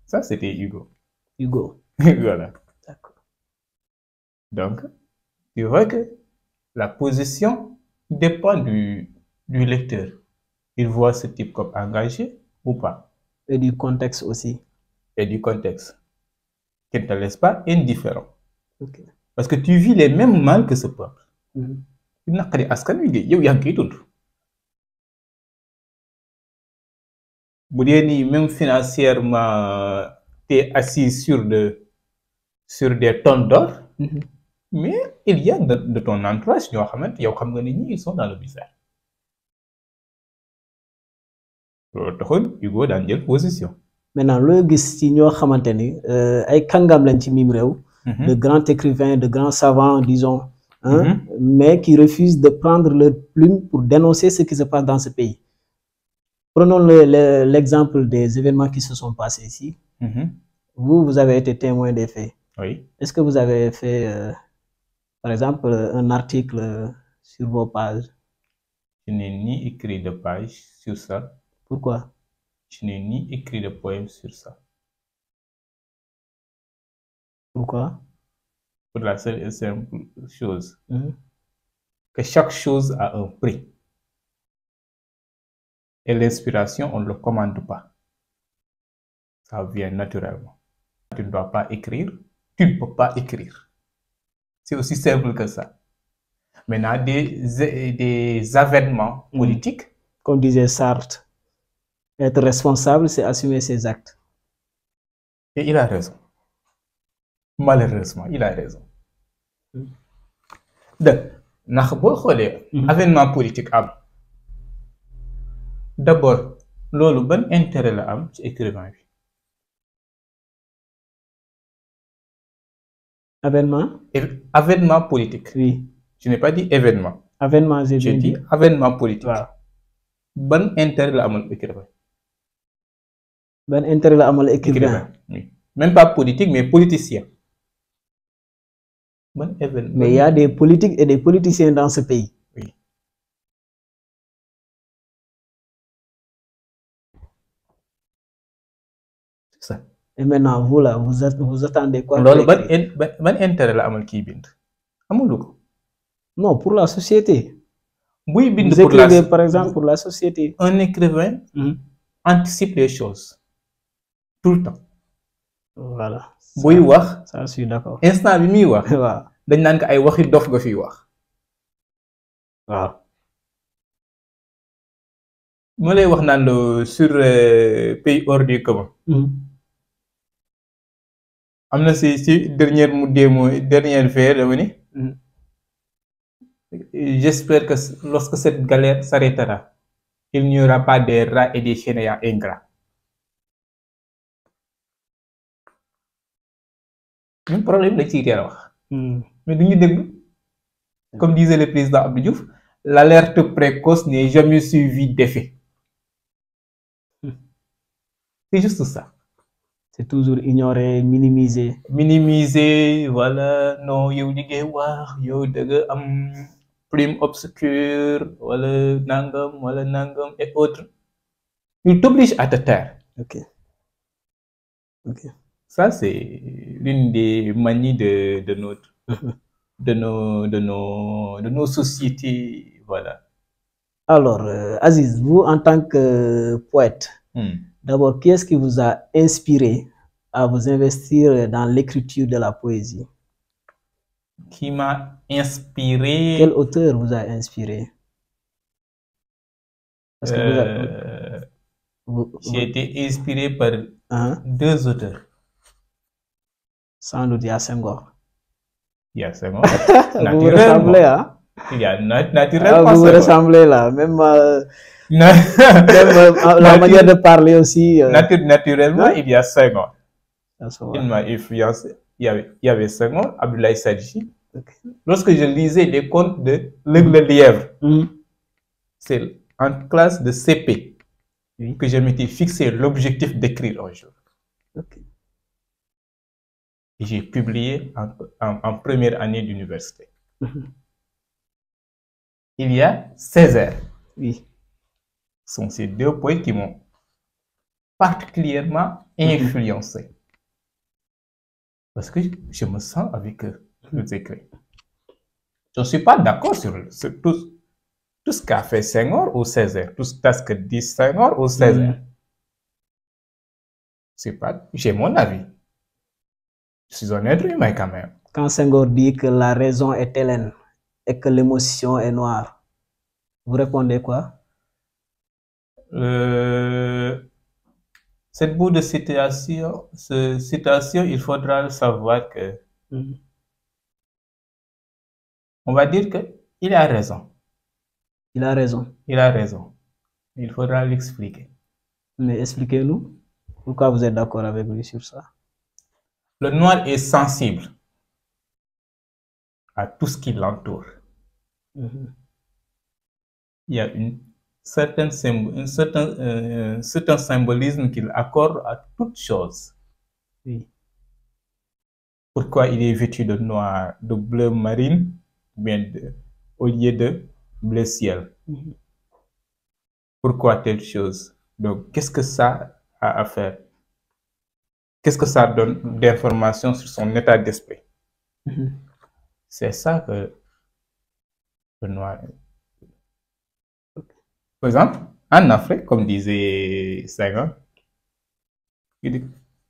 Speaker 3: Ça, c'était Hugo.
Speaker 1: Hugo.
Speaker 3: Voilà.
Speaker 1: D'accord.
Speaker 3: Donc, tu vois que la position dépend du lecteur. Il voit ce type comme engagé ou pas.
Speaker 1: Et du contexte aussi.
Speaker 3: Et du contexte. Qui ne te laisse pas indifférent.
Speaker 1: Okay.
Speaker 3: Parce que tu vis les mêmes mal que ce peuple. Naqari askan wi yow yaa ngi koy dund. Bu dee ni même financièrement t'es assis sur des tonnes d'or, mais il y a de ton entourage ñoo xamante yow xam nga ni ñi ils sont dans le bizarre. Loolu taxoon Hugo daan jël position.
Speaker 1: Maintenant loo gis ci ñoo xamante ni ay kàngam lañ ci mim réew. De grands écrivains, de grands savants, disons, mais qui refusent de prendre leur plume pour dénoncer ce qui se passe dans ce pays. Prenons l'exemple des événements qui se sont passés ici. Vous avez été témoin des faits.
Speaker 3: Oui.
Speaker 1: Est-ce que vous avez fait, par exemple, un article sur vos pages?
Speaker 3: Je n'ai ni écrit de page sur ça.
Speaker 1: Pourquoi?
Speaker 3: Je n'ai ni écrit de poème sur ça.
Speaker 1: Pourquoi?
Speaker 3: Pour la seule et simple chose que chaque chose a un prix. Et l'inspiration, on ne le commande pas. Ça vient naturellement. Tu ne dois pas écrire, tu ne peux pas écrire. C'est aussi simple que ça. Maintenant, des avènements politiques.
Speaker 1: Comme disait Sartre, être responsable, c'est assumer ses actes.
Speaker 3: Et il a raison. Malheureusement, il a raison. Donc, ndax boo xoolee avènement politique am d'abord loolu ban intérêt la am ci écrivain bi. Avènement politique.
Speaker 1: Oui.
Speaker 3: Je n'ai pas dit événement.
Speaker 1: Avènement, j'ai
Speaker 3: dit avènement politique.
Speaker 1: Waaw.
Speaker 3: Ban intérêt la amal écrivain.
Speaker 1: Ban intérêt la amal écrivain.
Speaker 3: Oui. Même pas politique, mais politicien. Bon événement.
Speaker 1: Mais il y a des politiques et des politiciens dans ce pays.
Speaker 3: Oui. C'est ça.
Speaker 1: Et maintenant, vous là, vous attendez quoi?
Speaker 3: Alors, ban intérêt la amal kii bind amul ko.
Speaker 1: Non, pour la société.
Speaker 3: Buy bind
Speaker 1: vous écrivez par exemple pour la société.
Speaker 3: Un écrivain anticipe les choses tout le temps.
Speaker 1: Voilà.
Speaker 3: buy wax
Speaker 1: Ça, je suis d'accord.
Speaker 3: instant bi muy wax
Speaker 1: waaw
Speaker 3: dañ naan ko ay waxi dof nga fiy wax.
Speaker 1: waaw.
Speaker 3: ma lay wax naan la sur pays hors du commun. am na si dernière fois dama ni. J'espère que lorsque cette galère s'arrêtera, il n'y aura pas des rats et des fainéants ingrats. Même problème la ciy teel a wax. Mais duñu déglu. Comme disait le président Abdou Diouf, l'alerte précoce n'est jamais suivie d'effet. C'est juste ça.
Speaker 1: C'est toujours ignorer, minimiser.
Speaker 3: Minimiser, voilà, non, yow li ngay wax, yow da nga am prime obscure, wala nangam et autres. Il t'oblige à te taire.
Speaker 1: Ok.
Speaker 3: Ça, c'est l'une des manies de nos sociétés, voilà.
Speaker 1: Alors, Aziz, vous en tant que poète, d'abord, qui est-ce qui vous a inspiré à vous investir dans l'écriture de la poésie?
Speaker 3: Qui m'a inspiré?
Speaker 1: Quel auteur vous a inspiré? Parce que
Speaker 3: j'ai été inspiré par deux auteurs.
Speaker 1: Sans doute, il y a Senghor.
Speaker 3: Il y a Senghor.
Speaker 1: Vous vous ressemblez, hein?
Speaker 3: Il y a naturellement.
Speaker 1: Vous vous ressemblez là, même la manière de parler aussi.
Speaker 3: Naturellement, il y a Senghor.
Speaker 1: Il
Speaker 3: m'a influencé. Il y avait Senghor, Abdoulaye Sadji. Lorsque je lisais les contes de L'Aigle le Lièvre, c'est en classe de CP que je m'étais fixé l'objectif d'écrire un jour. Et j'ai publié en première année d'université. Il y a Césaire.
Speaker 1: Oui.
Speaker 3: Ce sont ces deux poètes qui m'ont particulièrement influencé. Parce que je me sens avec eux, les écrits. Je ne suis pas d'accord sur tout ce qu'a fait Senghor ou Césaire, tout ce que dit Senghor ou Césaire. C'est pas, j'ai mon avis. Je suis un être humain quand même.
Speaker 1: Quand Senghor dit que la raison est hélène et que l'émotion est noire, vous répondez quoi?
Speaker 3: Cette bout de citation, il faudra le savoir que on va dire qu'il a raison.
Speaker 1: Il a raison.
Speaker 3: Il a raison. Il faudra l'expliquer.
Speaker 1: Mais expliquez-nous pourquoi vous êtes d'accord avec lui sur ça.
Speaker 3: Le noir est sensible à tout ce qui l'entoure. Il y a un certain symbolisme qu'il accorde à toute chose.
Speaker 1: Oui.
Speaker 3: Pourquoi il est vêtu de noir, de bleu marine, bien au lieu de bleu ciel? Pourquoi telle chose? Donc, qu'est-ce que ça a à faire? Qu'est-ce que ça donne d'informations sur son état d'esprit? C'est ça que le noir est. Par exemple, en Afrique, comme disait Senghor,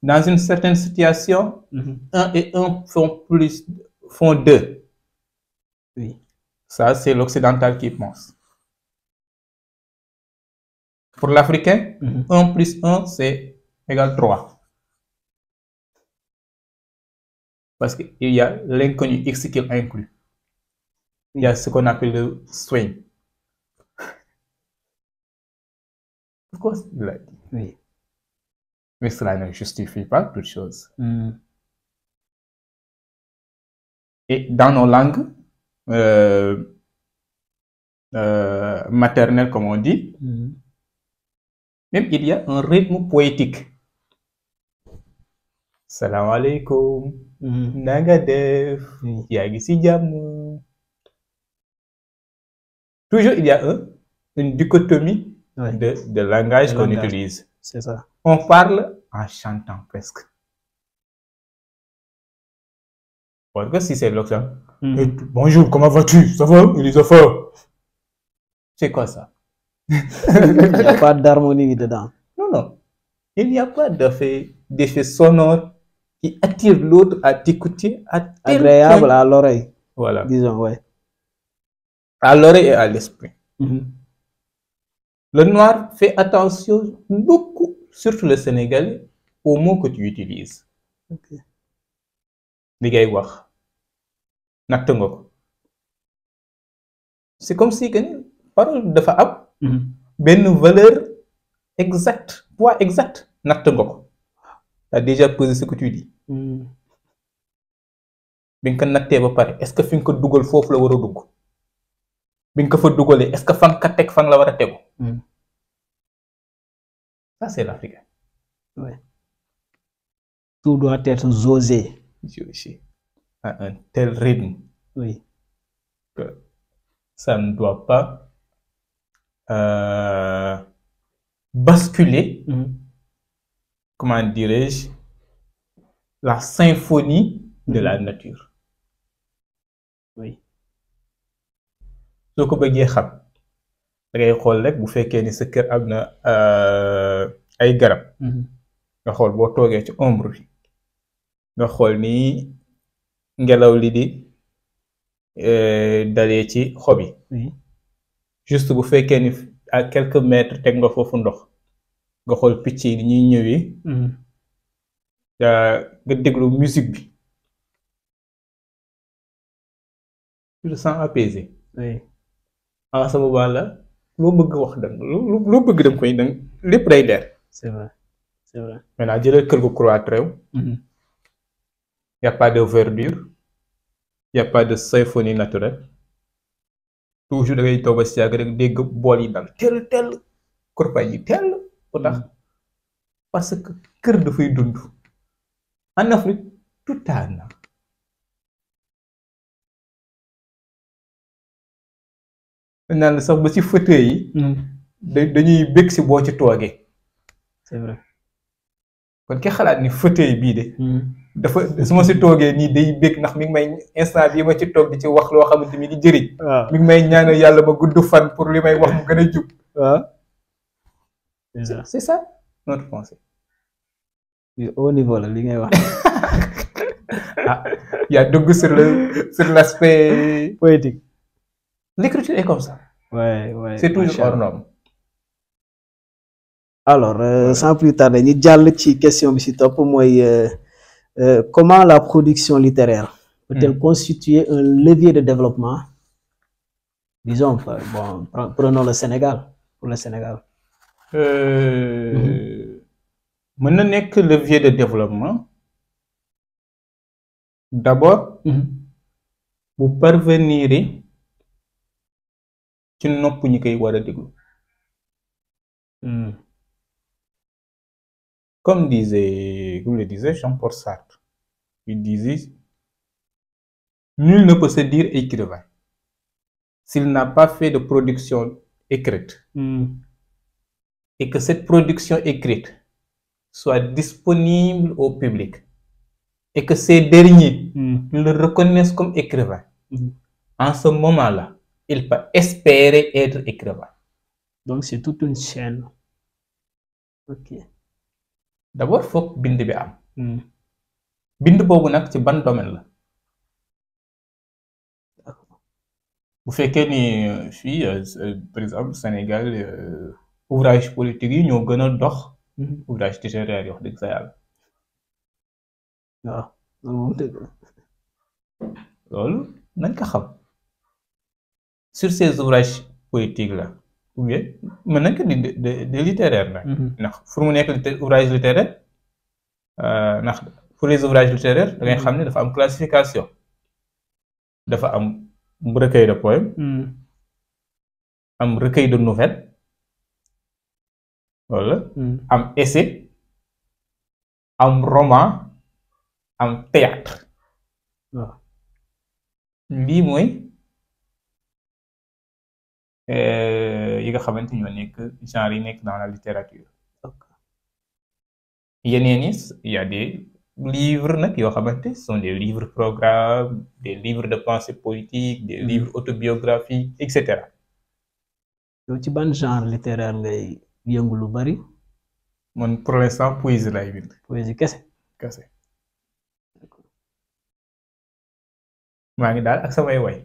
Speaker 3: dans une certaine situation, 1 et 1 font 2.
Speaker 1: Oui.
Speaker 3: Ça, c'est l'occidental qui pense. Pour l'Africain, 1 plus 1, c'est égal 3. Parce qu'il y a l'inconnu X qui est inclus. Il y a ce qu'on appelle le swing. Pourquoi il l'a dit?
Speaker 1: Oui.
Speaker 3: Mais cela ne justifie pas toute chose. Et dans nos langues maternelles, comme on dit, même il y a un rythme poétique. Salam alaikum, nagadef, yagisi jamu. Toujours il y a une dichotomie de langage qu'on utilise.
Speaker 1: C'est ça.
Speaker 3: On parle en chantant presque. Parce que si c'est l'occident, bonjour, comment vas-tu? Ça va? Les affaires? C'est quoi ça?
Speaker 1: Il n'y a pas d'harmonie dedans.
Speaker 3: Non. Il n'y a pas d'effet sonore qui attire l'autre à t'écouter à tel
Speaker 1: Agréable
Speaker 3: point.
Speaker 1: à l'oreille,
Speaker 3: Voilà.
Speaker 1: disons, ouais.
Speaker 3: À l'oreille et à l'esprit. Le noir fait attention beaucoup, surtout le Sénégalais, aux mots que tu utilises.
Speaker 1: Ok.
Speaker 3: Li ngay wax natt nga ko. C'est comme si que ni parole dafa am benn valeur exacte, poids exact natt nga ko. T'as déjà pesé ce que tu dis. Bi nga ko nattee ba pare est-ce que fi nga ko dugal foofu la war a dugg. Bi nga ko fa dugalee est-ce que fan ka teg fan la war a tegu. Ça c'est l'Africain.
Speaker 1: Ouais. Tout doit être jauger.
Speaker 3: À un tel rythme.
Speaker 1: Oui.
Speaker 3: Que ça ne doit pas basculer, comment dirais-je, la symphonie de la nature.
Speaker 1: Oui.
Speaker 3: soo ko bëggee xam da ngay xool rek bu fekkee ni sa kër am na ay garab nga xool boo toogee ci ombre bi nga xool ni ngelaw li di dalee ci xob yi. Juste bu fekkee ni à quelques mètres teg nga foofu ndox nga xool picc yi ñuy ñëwee nga déglu musique bi tu te sens apaisé.
Speaker 1: Oui.
Speaker 3: Ah sama wàlla loo bëgg wax danga loo bëgg danga koy danga lépp day leer.
Speaker 1: C'est vrai. C'est vrai.
Speaker 3: Maintenant jëlal kër gu croître réew. Y a pas de verdure. Y a pas de symphonie naturelle. Toujours da ngay toog ba si yàgg rek dégg bool yi dal tell korpaay yi tell bu tax parce que kër dafay dund. En Afrique tout à na naan la sax ba ci fauteuil yi dañuy bég si boo ci toogee.
Speaker 1: C'est vrai.
Speaker 3: kon ki xalaat ni fauteuil bii de dafa su ma si toogee nii day bég ndax mi ngi may instant bii ma ci toog di ci wax loo xamante ni di jëriñ. mi ngi may ñaanal yàlla ma gudd fan pour li may wax mu gën a jub.
Speaker 1: waaw.
Speaker 3: C'est ça notre pensée.
Speaker 1: Au niveau la li ngay wax.
Speaker 3: yaa dugg sur l'aspect
Speaker 1: poétique.
Speaker 3: L'écriture est comme ça.
Speaker 1: Ouais.
Speaker 3: C'est toujours hors norme.
Speaker 1: Alors, sans plus tarder, ñu jàll ci question bi ci topp mooy comment la production littéraire peut-elle constituer un levier de développement, disons, bon, prenons le Sénégal, pour le Sénégal.
Speaker 3: Mën na nekk levier de développement. D'abord, bu parvenir ci nopp ñi koy war a déglu. Comme le disait Jean-Paul Sartre, il disait nul ne peut se dire écrivain s'il n'a pas fait de production écrite et que cette production écrite soit disponible au public et que ces derniers le reconnaissent comme écrivain. En ce moment-là, il peut espérer être écrivain.
Speaker 1: Donc c'est toute une chaîne. Ok.
Speaker 3: D'abord foog bind bi am. Bind boobu nag ci ban domaine la. Bu fekkee ni fii par exemple Sénégal ouvrage politique yi ñoo gën a dox. Ouvrage littéraire yi wax dëgg sa yàlla.
Speaker 1: waaw moom dëgg la.
Speaker 3: loolu nañ ko xam. Sur ces ouvrages politiques là. Ou bien mën nañ ko de littéraire nag. ndax pour mu nekk ouvrage littéraire ndax pour les ouvrages littéraires da ngay xam ne dafa am classification. Dafa am recueil de poèmes. Am recueil de nouvelles. wala am essai. am roman. am théâtre.
Speaker 1: waaw.
Speaker 3: lii mooy. yi nga xamante ñoo nekk genre yi nekk dans la littérature. yeneen yi il y a des livres nag yoo xamante sont des livres programmes des livres de pensée politique des livres autobiographiques et cetera.
Speaker 1: yow ci ban genre littéraire ngay yëngu lu bari.
Speaker 3: man pour l'instant poésie laay bind.
Speaker 1: poésie kese.
Speaker 3: kese maa ngi daal ak samay way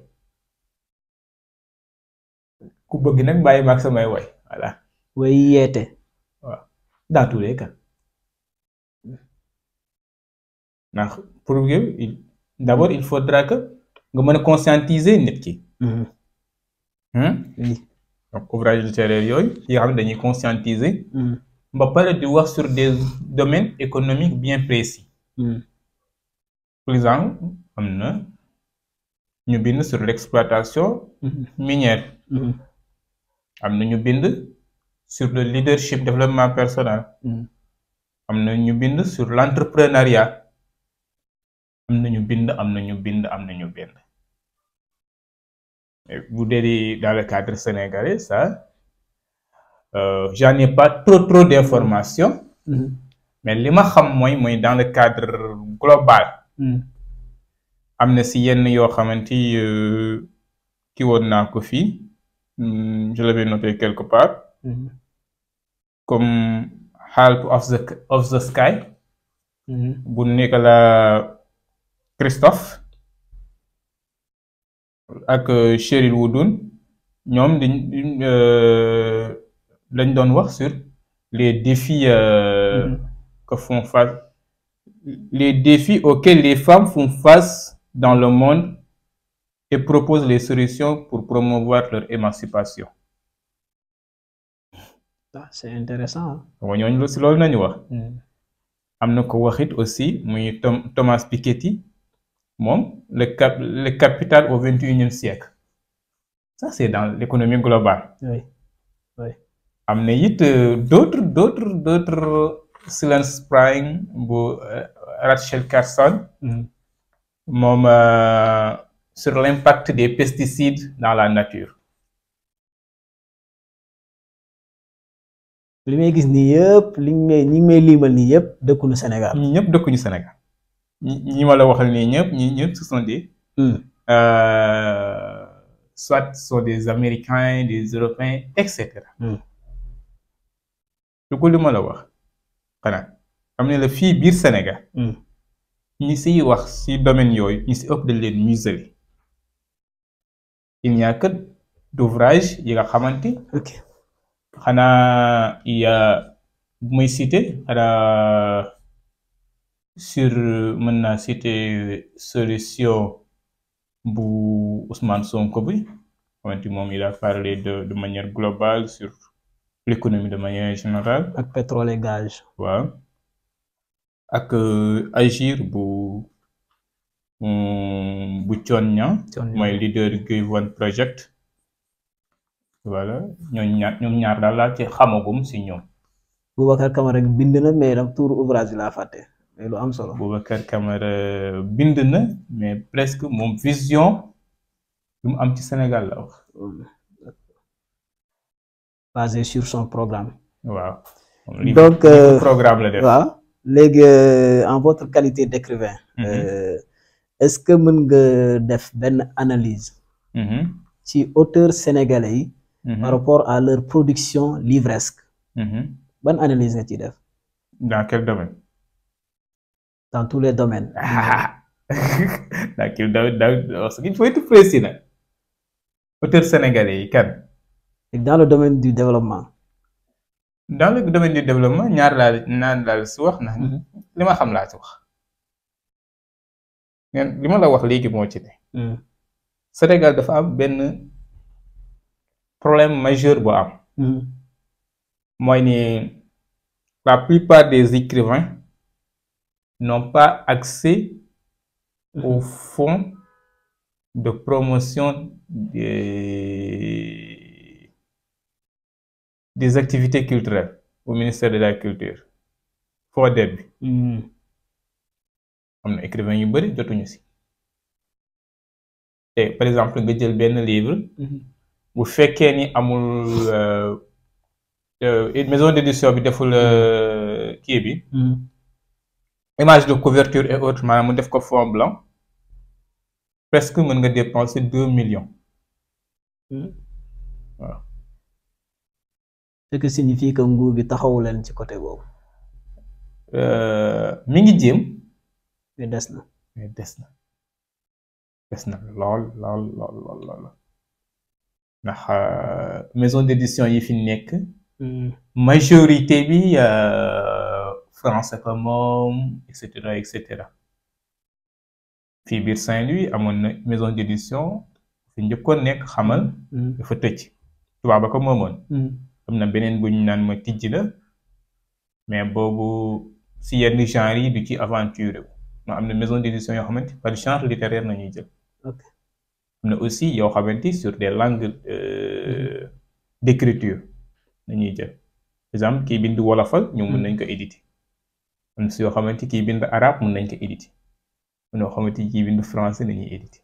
Speaker 3: ku bëgg nag bàyyi ma ak samay way voilà.
Speaker 1: way yeete.
Speaker 3: waaw dans tous les cas ndax pour que d'abord il faudra que nga mën a conscientiser nit ki.
Speaker 1: oui.
Speaker 3: donc ouvrage littéraire yooyu yi nga xam ne dañuy conscientiser. ba pare di wax sur des domaines économiques bien précis. par exemple am na ñu bind sur l'exploitation minière. am na ñu bind sur le leadership développement personnel. am na ñu bind sur l'entrepreneuriat. am na ñu bind. bu dee dans le cadre sénégalais ça j'en ai pas trop d'informations. mais li ma xam mooy dans le cadre global. am na si yenn yoo xamante ki woon naa ko fii je l'avais noté quelque part. comme Half of the Sky. bu Nicolas Christophe ak Cheryl Wooden ñoom dañ doon wax sur les défis que font face les défis auxquels les femmes font face dans le monde et proposent les solutions pour promouvoir leur émancipation.
Speaker 1: C'est intéressant.
Speaker 3: waaw ñooñu si loolu nañu wax. am na ko waxit aussi muy Thomas Piketty moom le capital au 21e siècle. Ça c'est dans l'économie globale.
Speaker 1: Oui, oui.
Speaker 3: am na it d'autres Silas Prying bu Rachel Carson. moom sur l'impact des pesticides dans la nature.
Speaker 1: li may gis nii yëpp ñi ngi may liimal nii yëpp dëkkuñu Sénégal.
Speaker 3: ñi ñëpp dëkkuñu Sénégal ñi ma la waxal nii ñëpp ce sont des soit ce sont des Américains des Européens etc. du ko li ma la wax xanaa am ne la fii biir Sénégal. ñi siy wax si domaine yooyu ñi si ëpp dañ leen museler. il n'y a que d'ouvrage yi nga xamante.
Speaker 1: ok.
Speaker 3: xanaa il y a bu may citer xanaa sur mën naa citer solution bu Ousmane Sonko bi xamante moom il a parlé de manière globale sur l'économie de manière générale.
Speaker 1: ak pétrole et gaz.
Speaker 3: waaw ak agir bu Thione Niang mooy leader Guy One Project. voilà ñoom ñaar daal laa ci xamagum si ñoom.
Speaker 1: Boubacar Camara bind na mais nag tuuru ouvrage bi laa fàtte mais lu am solo.
Speaker 3: Boubacar Camara bind na mais presque moom vision lu mu am ci Sénégal la wax.
Speaker 1: basé sur son programme.
Speaker 3: waaw.
Speaker 1: donc
Speaker 3: programme la def.
Speaker 1: waaw léegi en votre qualité d'écrivain. est-ce que mën nga def benn analyse. ci auteurs sénégalais yi. par rapport à leur production livresque. Bonne analyse nga ciy def.
Speaker 3: Dans quel domaine?
Speaker 1: Dans tous les domaines.
Speaker 3: Dans quel domaine? Il faut être précis nag. Auteurs sénégalais yi kan?
Speaker 1: Dans le domaine du développement.
Speaker 3: Dans le domaine du développement ñaar laa si wax ndax li ma xam laa si wax. li ma la wax léegi moo ci ne. Sénégal dafa am benn problème majeur bu am. mooy ni la plupart des écrivains n'ont pas accès aux fonds de promotion des activités culturelles au ministère de la culture FODED bi. am na écrivains yu bari jotuñu si. te par exemple nga jël benn livre. bu fekkee ni amul maison d'édition bi deful kii bi. image de couverture et autres maanaam mu def ko fond blanc presque mën nga dépenser 2 millions.
Speaker 1: waaw. ce qui signifie que nguur bi taxawu leen ci côté boobu.
Speaker 3: mi ngi jéem
Speaker 1: mais des na.
Speaker 3: mais des na lool ndax maison d'édition yi fi nekk majorité bi français ko moom et cetera fii biir Saint-Louis amoon na maison d'édition fi njëkkoon nekk xamal dafa tëj tubaab ko moomoon am na beneen bu ñu naan ma tijji la mais boobu si yenn genre yi du ci aventure ma am na maison d'édition yoo xamante par genre littéraire nañuy jël am na aussi yoo xamante sur des langues d'écriture nañuy jël par exemple kii bind wolofal ñoom mën nañ ko éditer am na si yoo xamante kii bind arabe mën nañ ko éditer am na yoo xamante kii bind français nañuy éditer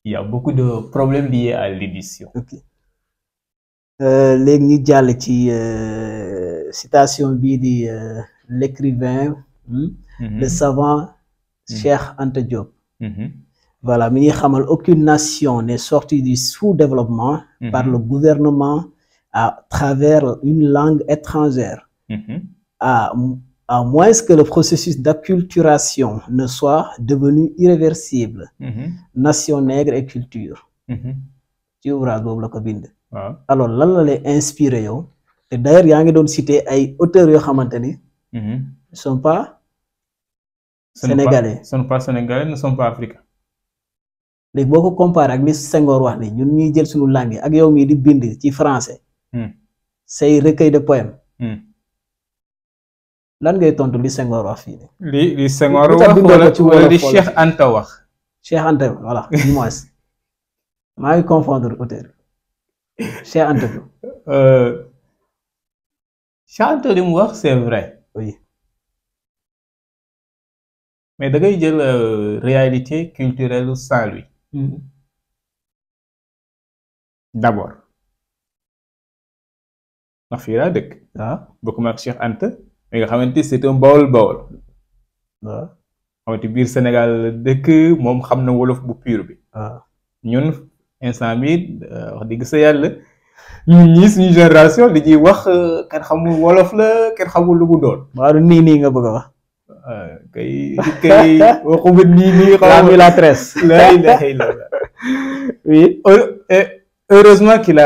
Speaker 3: il y a beaucoup de problèmes liés à l'édition.
Speaker 1: léegi ñu jàll ci citation bii di l'écrivain le savant Cheikh Anta Diop. Voilà mi ngi xamal aucune nation n'est sortie du sous-développement par le gouvernement à travers une langue étrangère à moins que le processus d'acculturation ne soit devenu irréversible. Nation nègre et culture. ci ouvrage boobu la ko bind. alors lan la lay inspiré yow te d'ailleurs yaa ngi doon citer ay auteurs yoo xamante ni. ne sont pas sénégalais.
Speaker 3: ne sont pas africains.
Speaker 1: léegi boo ko comparé ak li Senghor wax ni ñun ñuy jël suñu langue ak yow mii di bind ci français. say recueil de poèmes. lan ngay tontu li Senghor wax fii nii.
Speaker 3: li Senghor wax wala li Cheikh Anta wax.
Speaker 1: Cheikh Anta voilà du moins maa ngi confondre auteur Cheikh Anta bi.
Speaker 3: Cheikh Anta li mu wax c'est vrai.
Speaker 1: oui.
Speaker 3: mais da ngay jël réalité culturelle u Saint-Louis. d'abord. ndax fii laa dëkk.
Speaker 1: waaw
Speaker 3: bokkuma ak Cheikh Anta. mais nga xamante c'est un Bawol.
Speaker 1: waaw.
Speaker 3: xamante biir Sénégal dëkk moom xam na wolof bu pur bi.
Speaker 1: waaw
Speaker 3: ñun instant bi wax dëgg sa yàlla ñun ñii suñu génération li ñuy wax kenn xamul wolof la kenn xamul lu mu doon.
Speaker 1: waaw nii nga bëgg a wax.
Speaker 3: kay waxuma nii.
Speaker 1: la mulâtresse.
Speaker 3: la ilaha illallah.
Speaker 1: oui.
Speaker 3: heureusement qu'il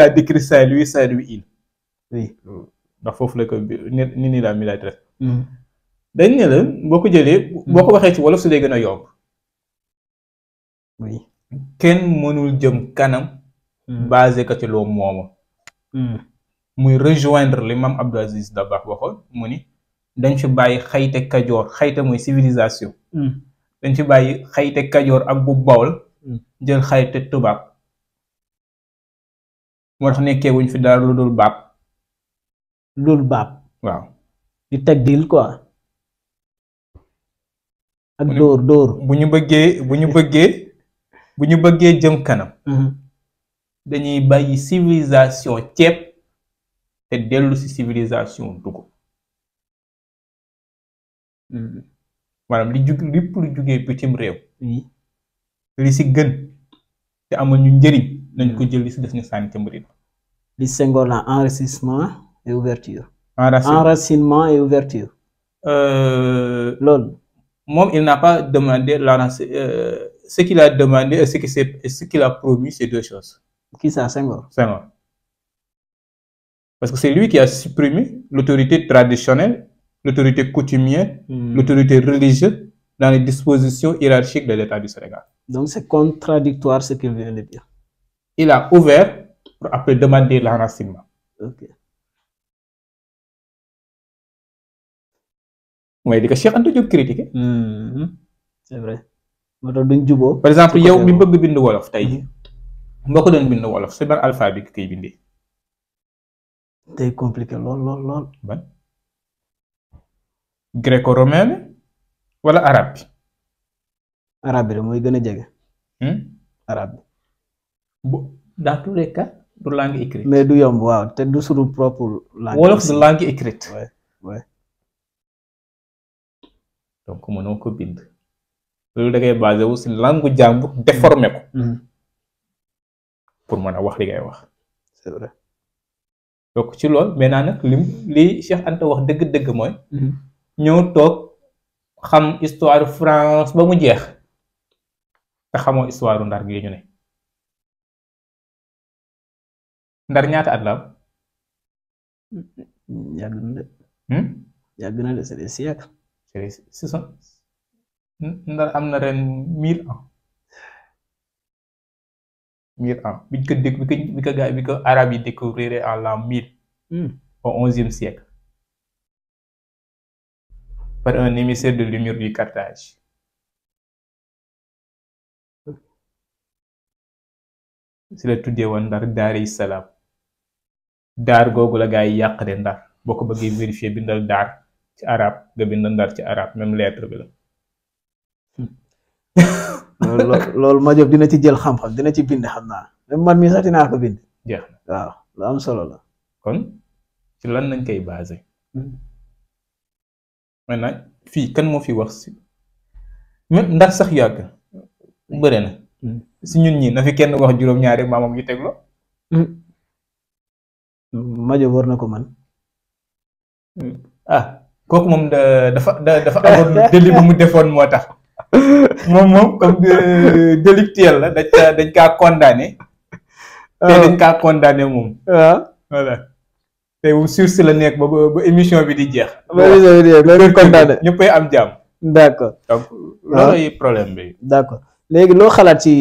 Speaker 3: a décrit Saint-Louis île.
Speaker 1: oui.
Speaker 3: ndax foofu la ko ni la mulâtresse. dañ ne la boo ko jëlee. boo ko waxee ci wolof su dee gën a yomb.
Speaker 1: oui.
Speaker 3: kenn mënul jëm kanam. basé ko ci loo mooma. muy rejoindre li Mame Abdou Aziz Dabakh waxoon mu ni dañ fi bàyyi xayte kajoor xayte mooy civilisation. dañ fi bàyyi xayte kajoor ak bu Bawol. jël xayte tubaab. moo tax nekkee wuñ fi dara lu dul baab.
Speaker 1: loolu baab.
Speaker 3: waaw.
Speaker 1: di teg dil quoi. ak dóor.
Speaker 3: bu ñu bëggee jëm kanam. dañuy bàyyi civilisation ceeb te dellu ci civilisation dugub. maanaam lépp lu jugee bitim réew. li ci gën te amal ñu njëriñ nañ ko jël li ci def ñu sànni ca mbiri.
Speaker 1: li Senghor la enracinement et ouverture.
Speaker 3: Enracinement.
Speaker 1: Enracinement et ouverture. Loolu.
Speaker 3: Moom il n'a pas demandé ce qu'il a demandé et ce qu'il a promis, c'est deux choses.
Speaker 1: Qui ça, Senghor?
Speaker 3: Senghor. Parce que c'est lui qui a supprimé l'autorité traditionnelle, l'autorité coutumière, l'autorité religieuse dans les dispositions hiérarchiques de l'État du Sénégal.
Speaker 1: Donc c'est contradictoire ce qu'il vient de dire.
Speaker 3: Il a ouvert pour après demander l'enracinement.
Speaker 1: Ok.
Speaker 3: mooy di ko Cheikh Anta Diop critiqué.
Speaker 1: C'est vrai. moo tax duñ juboo.
Speaker 3: par exemple yow mi bëgg bind wolof tey jii boo ko doon bind wolof c'est ban alphabet bi koy bindee.
Speaker 1: day compliqué lool.
Speaker 3: ban gréco-romain wala arabe bi.
Speaker 1: arabe bi mooy gën a jege. arabe bi.
Speaker 3: dans tous les cas du langue écrite.
Speaker 1: mais du yomb waaw te du sunu propre langue.
Speaker 3: wolof du langue écrite.
Speaker 1: ouais.
Speaker 3: donc mënoo ko bind. loolu da ngay basé wu si langue jàmbur déformé ko. pour mën a wax li ngay wax.
Speaker 1: c'est vrai.
Speaker 3: donc ci lool maintenant nag li Cheikh Anta wax dëgg-dëgg mooy ñëw toog xam histoire France ba mu jeex te xamoo histoire Ndar gi ñu ne Ndar ñaata at la am
Speaker 1: yàgg na de yàgg na de c'est des siècles
Speaker 3: Ndar am na ren 1000 ans 1000 ans bi ko arab yi découvrir en l'an 1000 au 11e siècle par un émissaire de l'émir du Carthage si la tuddee woon Ndar daari salaam daar googu la gaa yi yàq de Ndar boo ko bëggee vérifier bindal daar ci arab nga bind Ndar ci arab même lettre bi la
Speaker 1: loolu ma job dina ci jël xam-xam dina ci bind xam naa même man mii sax dinaa ko bind
Speaker 3: jeex na
Speaker 1: waaw lu am solo la
Speaker 3: kon ci lan lañ koy basé maintenant fii kan moo fi wax si même Ndar sax yàgg bëre na si ñun ñi na fi kenn wax juróom-ñaari maamam yu tegloo
Speaker 1: Majo war na ko man
Speaker 3: kooku moom dafa amoon délit bu mu defoon moo tax moom comme délictuel la dañ kaa condamné te dañ kaa condamné moom
Speaker 1: waaw
Speaker 3: voilà te moom sursis la nekk ba émission bi di jeex
Speaker 1: loolu condamné
Speaker 3: ñëppay am jàmm
Speaker 1: d'accord
Speaker 3: donc loolu problème bi
Speaker 1: d'accord léegi loo xalaat ci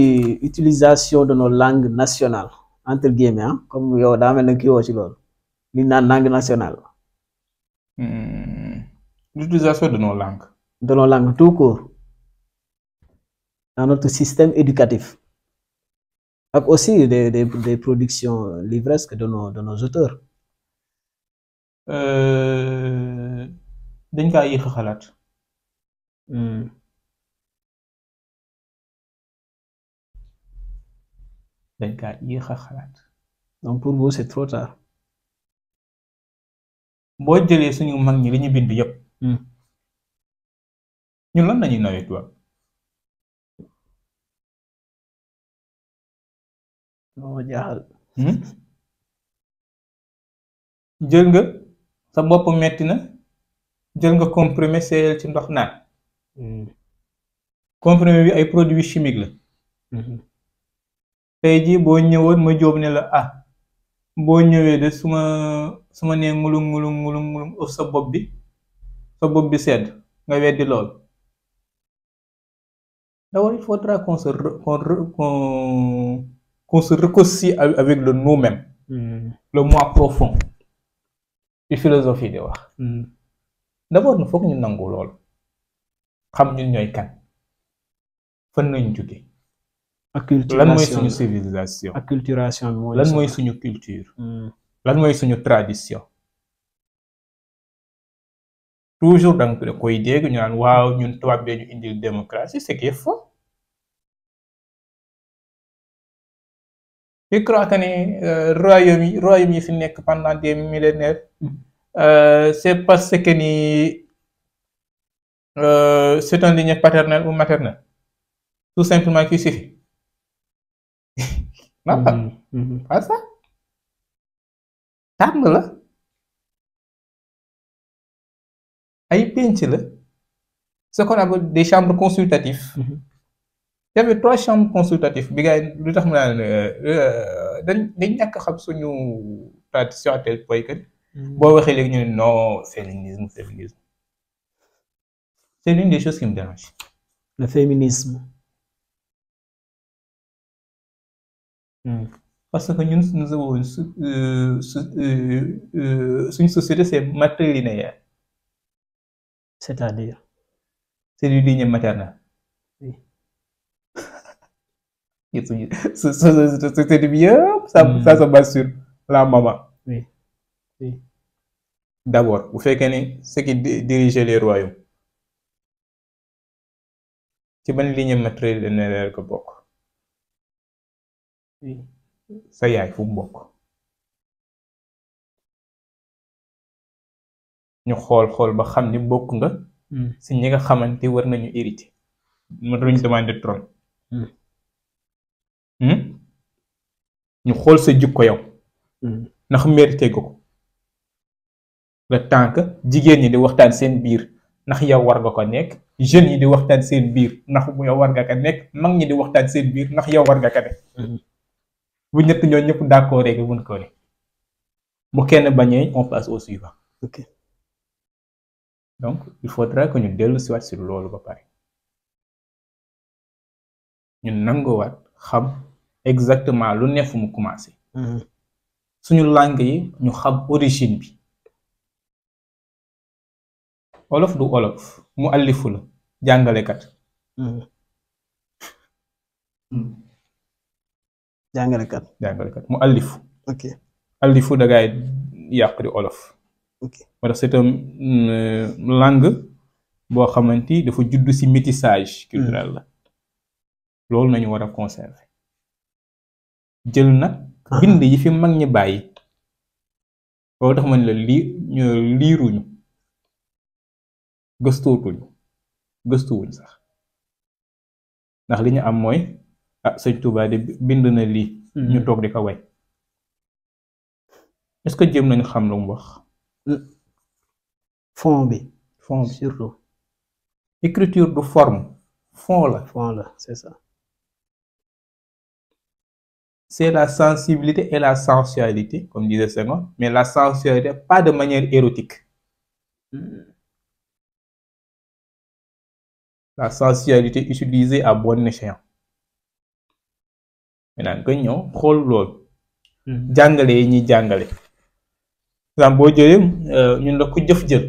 Speaker 1: utilisation de nos langues nationales entre guillemets comme yow daa mel ne kii woo ci loolu li naan langue nationale
Speaker 3: l'utilisation de nos langues
Speaker 1: tout court dans notre système éducatif ak aussi des productions livresques de nos auteurs
Speaker 3: dañ kaa yéex a xalaat
Speaker 1: donc pour vous c'est trop tard
Speaker 3: boo jëlee suñu mag ñi li ñu bind yépp ñun lan lañuy nawee tubaab
Speaker 1: moo jaaxal
Speaker 3: jël nga sa bopp metti na jël nga comprimé seeyal ci ndox naan comprimé bi ay produits chimiques la tey jii boo ñëwoon ma jóob ne la boo ñëwee de su ma nee ngulum ëf sa bopp bi sedd nga weddi lool d'abord il faudra qu'on se réconcilie avec le nous-mêmes le moi profond bi philosophie di wax d'abord na foog ñu nangu lool xam ñun ñooy kan fan nañ jóge lan mooy suñu civilisation
Speaker 1: acculturation
Speaker 3: lan mooy suñu culture lan mooy suñu tradition toujours danga koy dégg ñu naan waaw ñun tubaab bee ñu indil démocratie c'est qui est faux je crois que ne royaume yi fi nekk pendant des millénaires c'est parce que ni c'est un lignée paternelle ou maternelle tout simplement qui suffit non pas ça tànn la ay penc la ce qu'on appelle des chambres consultatives il y avait 3 chambres consultatives bi gars yi lu tax mu naan dañ ñàkk xam suñu tradition à tel point que boo waxee léegi ñu ne non féminisme c'est l'une des choses qui me dérange
Speaker 1: le féminisme
Speaker 3: parce que ñun nous avons suñu société c'est matrilinéaire
Speaker 1: c'est-à-dire
Speaker 3: c'est du lignée maternelle
Speaker 1: oui
Speaker 3: suñu société bi yëpp ça se base sur la maman
Speaker 1: oui
Speaker 3: d'abord bu fekkee ni ce qui dirige les royaumes ci ban lignée matrilinéaire ko bokk sa yaay fu mu bokk ñu xool ba xam ni bokk nga si ñi nga xamante war nañu hériter ma duñ demande trône ñu xool sa jikko yow ndax mérité nga ko le temps que jigéen ñi di waxtaan seen biir ndax yow war nga ko nekk jeunes yi di waxtaan seen biir ndax yow war nga ko nekk mag ñi di waxtaan seen biir ndax yow war nga ko nekk bu ñett ñoo ñëpp d'accord rek mën ko ne bu kenn bañee on passe au suivant.
Speaker 1: Ok.
Speaker 3: Donc il faudra que ñu dellu si waat sur loolu ba pare ñu nanguwaat xam exactement lu ne fu mu commencé suñu langue yi ñu xam origine bi olof du olof mu allifu la jàngalekat jàngalekat mu allifu
Speaker 1: ok
Speaker 3: allifu da ngay yàq di olof
Speaker 1: ok
Speaker 3: moo tax c'est une langue boo xamante dafa judd ci métissage culturel la loolu nañu war a conserver jël nag bind yi fi mag ñi bàyyi loolu tax man la liiruñu gëstuwuñ sax ndax li ñu am mooy sëñ Touba de bind na lii ñu toog di ko way est-ce que jëm nañu xam lu mu wax
Speaker 1: fond bi
Speaker 3: surtout écriture de forme fond la
Speaker 1: c'est ça.
Speaker 3: C'est la sensibilité et la sensualité, comme disait Senghor, mais la sensualité pas de manière érotique. La sensualité utilisée à bon escient. Maintenant nga ñëw xool loolu. jàngale yi ñuy jàngale. par exemple boo jëlee ñun la ku jëf jël.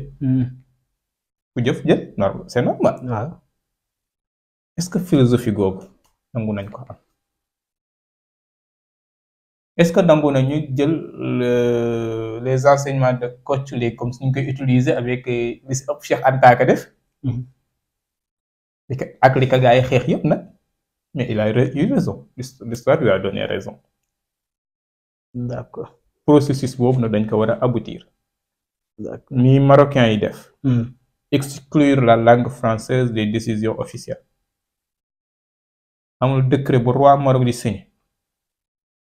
Speaker 3: ku jëf jël c'est normal.
Speaker 1: waaw.
Speaker 3: Est-ce que philosophie googu nangu nañ ko am. Est-ce que nangu nañu jël les enseignements de Kocc Léegi comme suñ koy utiliser avec li si ëpp Cheikh Anta ka def. ak li ka gaa yi xeex yëpp nag mais il a eu raison l'histoire lui a donné raison.
Speaker 1: D'accord.
Speaker 3: processus boobu nag dañ ko war a aboutir.
Speaker 1: D'accord.
Speaker 3: ni marocains yi def. exclure la langue française des décisions officielles. amul décret bu roi Maroc di signé.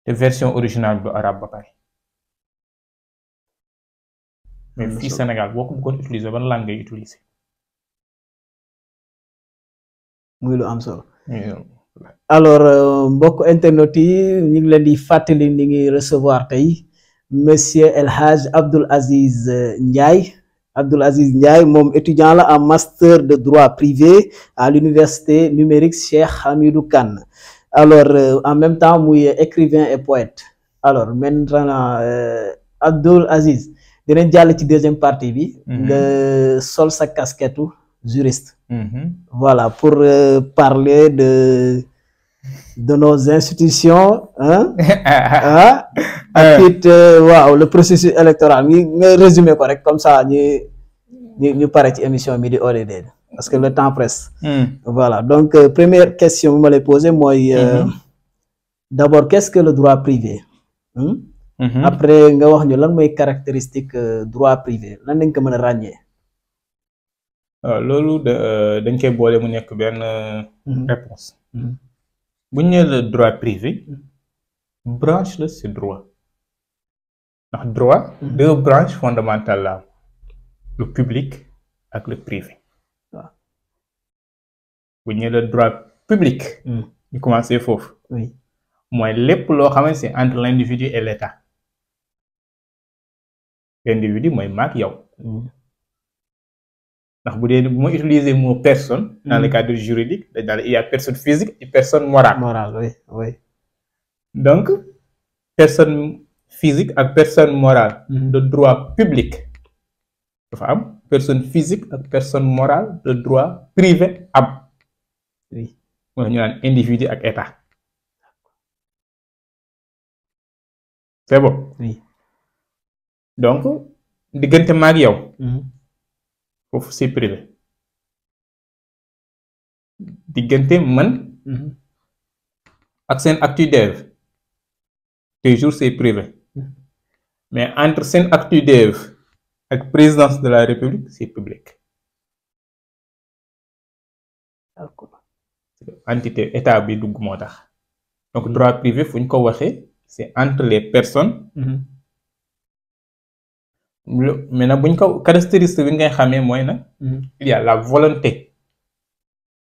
Speaker 3: te version originale du arabe ba pare mais fii Sénégal boo ko bëggoon utiliser ban langue ngay utiliser.
Speaker 1: muy lu am solo. alors mbokk internet yi ñu ngi leen di fàttali ni ngi recevoir tey monsieur El Hadj Abdoul Aziz Ndiaye moom étudiant la en master de droit privé à l'université numérique Cheikh Hamidou Kane. Alors en même temps muy écrivain et poète alors maintenant Abdoul Aziz dinañ jàll ci deuxième partie bi nga sol sa casquette juriste voilà pour parler de nos institutions ak it waaw le processus électoral nga résumé ko rek comme ça ñu pare ci émission bi di ODD parce que le temps presse. Voilà donc première question bu ma lay poser mooy d'abord qu'est-ce que le droit privé. Après nga wax ñu lan mooy caractéristique droit privé lan lañ ko mën a ràññee.
Speaker 3: loolu dañ koy boole mu nekk benn réponse bu ñu nee le droit privé branche la ci droit ndax droit deux branches fondamentales la le public ak le privé. bu ñu le droit public. ñu commencé foofu.
Speaker 1: oui
Speaker 3: mooy lépp loo xamante c'est entre l'individu et l'État. l'individu mooy maak yow. ndax bu dee bu ma utiliser mot personne. dans le cadre juridique dañ il y a personne physique et personne morale.
Speaker 1: morale oui oui.
Speaker 3: donc personne physique ak personne morale. de droit public. dafa am personne physique ak personne morale de droit privé am.
Speaker 1: oui
Speaker 3: mooy ñu naan individu ak état. c'est bon.
Speaker 1: oui
Speaker 3: donc diggante maag yow. foofu c'est privé. diggante man. ak seen actu dev. toujours c'est privé. mais entre seen actu dev ak présidence de la République c'est public.
Speaker 1: d'accord.
Speaker 3: entité état bi dugg moo tax donc droit privé fu ñu ko waxee c'est entre les personnes mais nag buñ ko caractéristique bi ngay xamee mooy nag il y a la volonté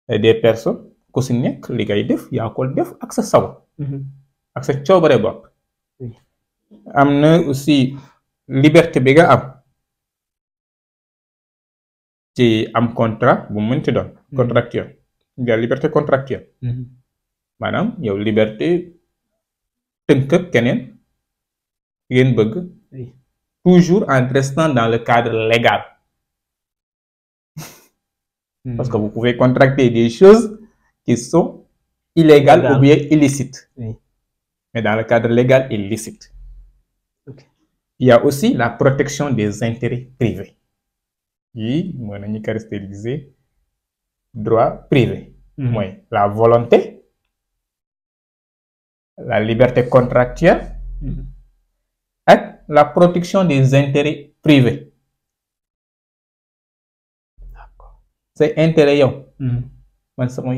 Speaker 3: des personnes ku si nekk li ngay def yaa ko def ak sa saw ak sa coobare bopp am na aussi liberté bi nga am ci am contrat bu mu mënti doon contractuel il y a liberté contractuelle maanaam yow liberté tënk ak keneen ngeen bëgg toujours en restant dans le cadre légal parce que vous pouvez contracter des choses qui sont illégales ou bien illicites mais dans le cadre légal et licite il y a aussi la protection des intérêts privés yi mën nañu caractériser droit privé mooy la volonté la liberté contractuelle ak la protection des intérêts privés say intérêt yow man sama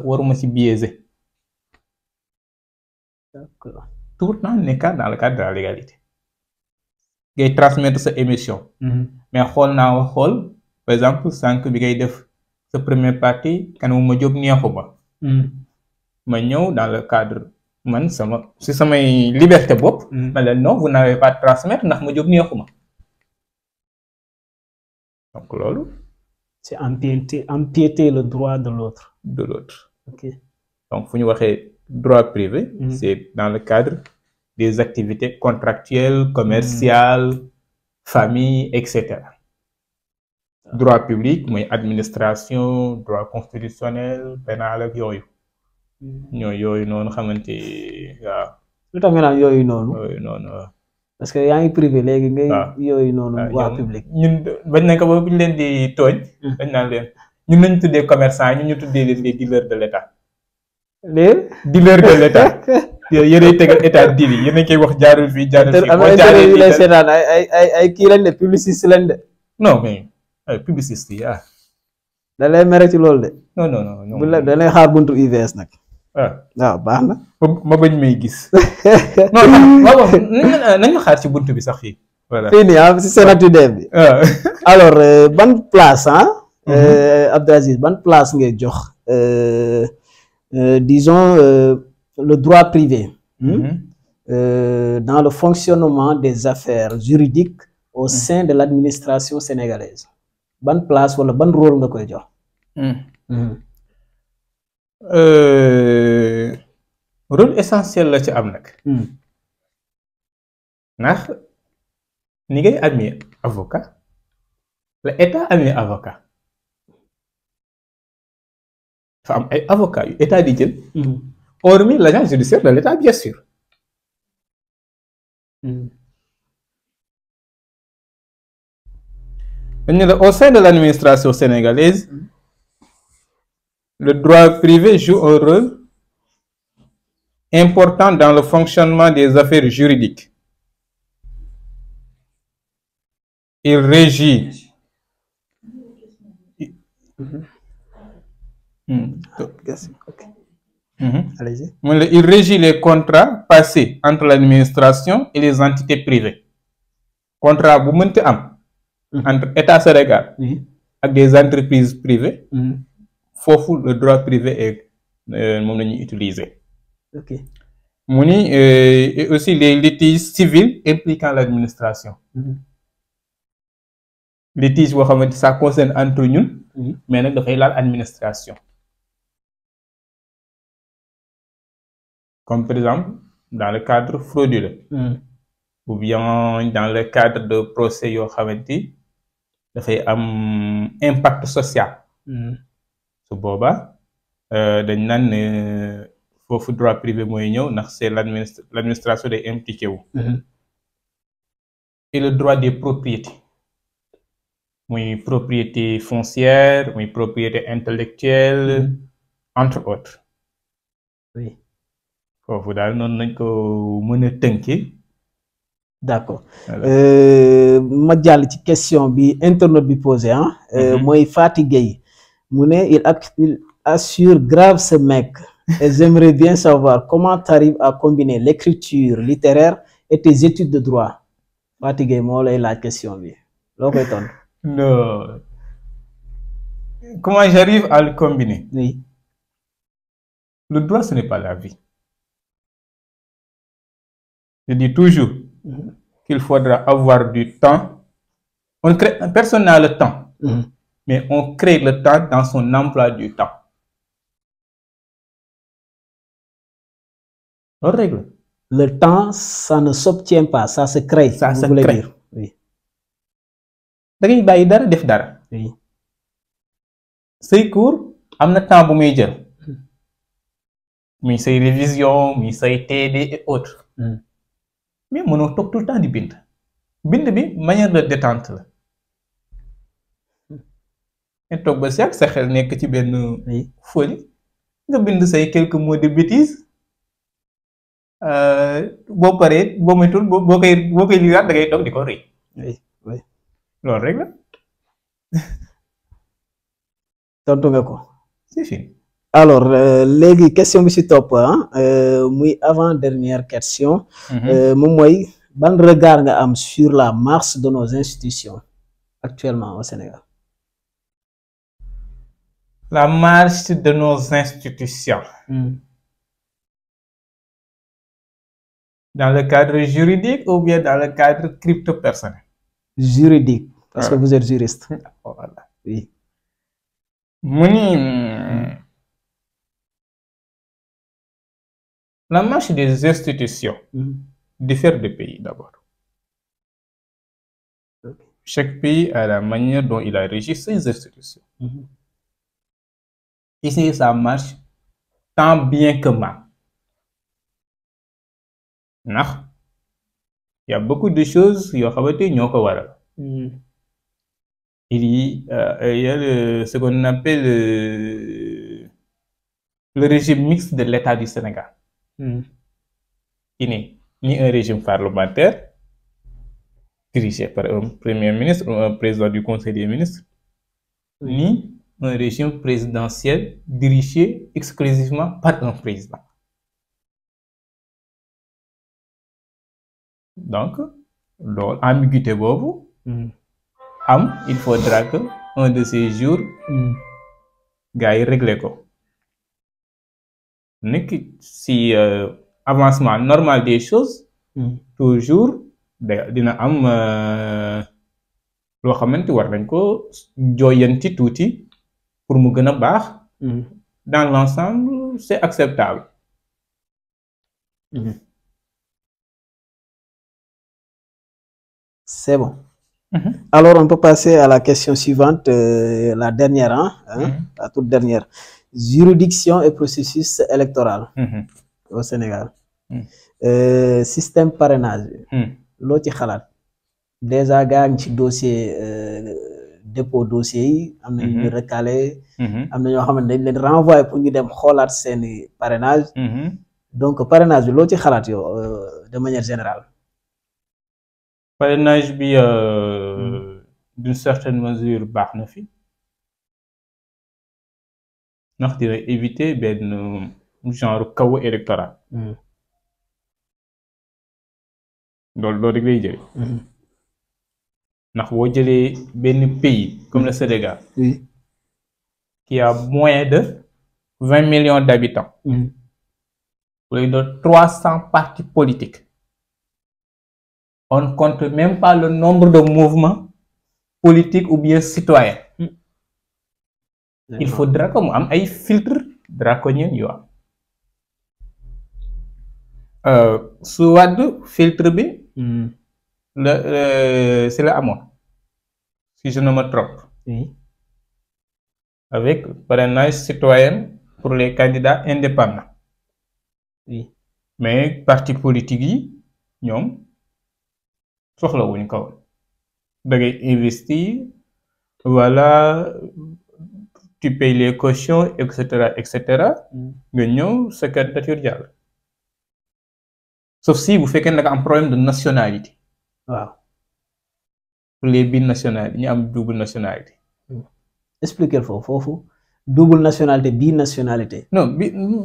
Speaker 3: waruma ci biaiser tout le temps nekk dans le cadre de la légalité ngay transmettre sa émission mais xool naa wax xool par exemple sànq bi ngay def sa première partie kanam ma jóg neexuma ma ñëw dans le cadre man sama si samay liberté bopp ma leen non vous n'avez pas transmettre ndax ma jóg neexuma donc loolu
Speaker 1: c'est empiéter le droit de l'autre
Speaker 3: ok donc fu ñu waxee droit privé c'est dans le cadre des activités contractuelles commerciales famille etc droit public mooy administration droit constitutionnel pénal ak yooyu yooyu noonu xamante waaw
Speaker 1: lu tax nga naan yooyu noonu
Speaker 3: waaw
Speaker 1: parce que yaa ngi privé léegi ngay yooyu noonu waa public
Speaker 3: ñun bañ nañ ko ba buñ leen di tooñ dañ naan leen ñun nañ tuddee commerçant ñun ñu tuddee leen des dealers de l'état
Speaker 1: les
Speaker 3: dealers de l'état yéenay tegal état dil yi yéen a koy wax jaarul fii jaarul fii
Speaker 1: am na yu lay seetaan ay kii lañ de publiciste lañ de
Speaker 3: non mais publiciste yi
Speaker 1: da lay mere ci loolu de
Speaker 3: non
Speaker 1: bu la da lay xaar buntu UVS nag waaw baax na
Speaker 3: ma bañ may gis non waaw nañ ma xaar ci buntu bi sax fii voilà
Speaker 1: fii nii si Senactu-Dev bi alors ban place Abdou Aziz ban place ngay jox disons le droit privé dans le fonctionnement des affaires juridiques au sein de l'administration sénégalaise ban place wala ban rôle nga koy jox
Speaker 3: rôle essentiel la ci am nag ndax ni ngay amee avocat la état amee avocat dafa am ay avocat yu état di jël hormis l'agent judiciaire de l'état bien sûr au sein de l'administration sénégalaise le droit privé joue un rôle important dans le fonctionnement des affaires juridiques. Il régit il régit les contrats passés entre l'administration et les entités privées. Contrat bu mënti am entre État Sénégal ak des entreprises privées. Foofu le droit privé est moom la ñuy utiliser.
Speaker 1: Ok.
Speaker 3: mu ni et aussi les litiges civils impliquant l'administration. litige boo xamante ça concerne entre ñun. mais nag dafay laal administration. comme par exemple dans le cadre frauduleux. ou bien dans le cadre de procès yoo xamante dafay am impact social. su boobaa dañ naan foofu droit privé mooy ñëw ndax c'est l'administration day impliqué wu. et le droit des propriétés muy propriété foncière muy propriété intellectuelle entre autres.
Speaker 1: oui
Speaker 3: foofu daal noonu nañ ko mën a tënkee.
Speaker 1: d'accord ma jàll ci question bi internaute bi posé mooy Fati Gueye mu ne il assure grave ce mec et j'aimerais bien savoir comment tu arrives à combiner l'écriture littéraire et tes études de droit. fatigué moo lay laaj question bi loo koy tontu.
Speaker 3: Non. Comment j'arrive à le combiner?
Speaker 1: Oui.
Speaker 3: Le droit, ce n'est pas la vie. Je dis toujours qu'il faudra avoir du temps. Personne n'a le temps, mais on crée le temps dans son emploi du temps. On règle.
Speaker 1: Le temps, ça ne s'obtient pas, ça se crée.
Speaker 3: Ça
Speaker 1: vous
Speaker 3: se
Speaker 1: voulez
Speaker 3: crée.
Speaker 1: dire. Oui.
Speaker 3: Da ngay bàyyi dara def dara.
Speaker 1: Oui.
Speaker 3: Say cours am na temps bu muy jël. muy say révision muy say TD et autres. mais mënoo toog tout le temps di bind. bind bi manière de détente la. nga toog ba si ak sa xel nekk ci benn folie nga bind say quelques mots de bêtises boo paree boo moytul boo koy liraat da ngay toog di ko rëy.
Speaker 1: oui oui.
Speaker 3: loolu rek la.
Speaker 1: tontu nga ko.
Speaker 3: c'est fini.
Speaker 1: alors léegi question bi si topp muy avant dernière question. moom mooy ban regard nga am sur la marche de nos institutions actuellement au Sénégal.
Speaker 3: La marche de nos institutions. Dans le cadre juridique ou bien dans le cadre crypto-personnel?
Speaker 1: Juridique, parce que vous êtes juriste.
Speaker 3: Voilà.
Speaker 1: Oui.
Speaker 3: La marche des institutions diffère des pays d'abord. Chaque pays a la manière dont il a régi ses institutions. Ici, ça marche tant bien que mal. Il y a beaucoup de choses qui ont il y a ce qu'on appelle le régime mixte de l'État du Sénégal. Qui n'est ni un régime parlementaire dirigé par un premier ministre ou un président du Conseil des ministres, ni un régime présidentiel dirigé exclusivement par un président. Donc, l'ambiguïté bobu, il faudra que un de ces jours, gars règle ko. Si avancement normal des choses, toujours dina am lo xamante war nañ ko joyanti touti pour mu gëna baax. Dans l'ensemble, c'est acceptable.
Speaker 1: C'est bon. Alors, on peut passer à la question suivante, la dernière, la toute dernière. Juridiction et processus électoral au Sénégal. Système parrainage. Loo ci xalaat déjà gaa ngi ci dossier dépôt dossier yi am na ñu recalé am na ñoo xamante dañ leen renvoyer pour ñu dem xoolaat seeni parrainage. Donc parrainage bi loo ci xalaat yow de manière générale.
Speaker 3: Parrainage bi d'une certaine mesure baax na fi ndax dina éviter benn genre chaos électoral. loolu rek lay jëlee. ndax boo jëlee benn pays comme le Sénégal. qui a moins de 20 millions d'habitants. plus de 300 partis politiques. On ne compte même pas le nombre de mouvements politiques ou bien citoyens. Il faudra que mu am ay filtres draconiens yu am. Su wàdd filtre bi. C'est le amoon. Si je ne me trompe. Avec parrainage citoyen pour les candidats indépendants. Mais parti politique yi ñoom soxla wuñ ko da ngay investir voilà tu payes les cautions etc. nga ñëw sa candidature jàll. Sauf si bu fekkee ne da nga am problème de nationalité.
Speaker 1: waaw.
Speaker 3: pour les binationalités ñu am double nationalité.
Speaker 1: expliquer foofu double nationalité binationalité.
Speaker 3: non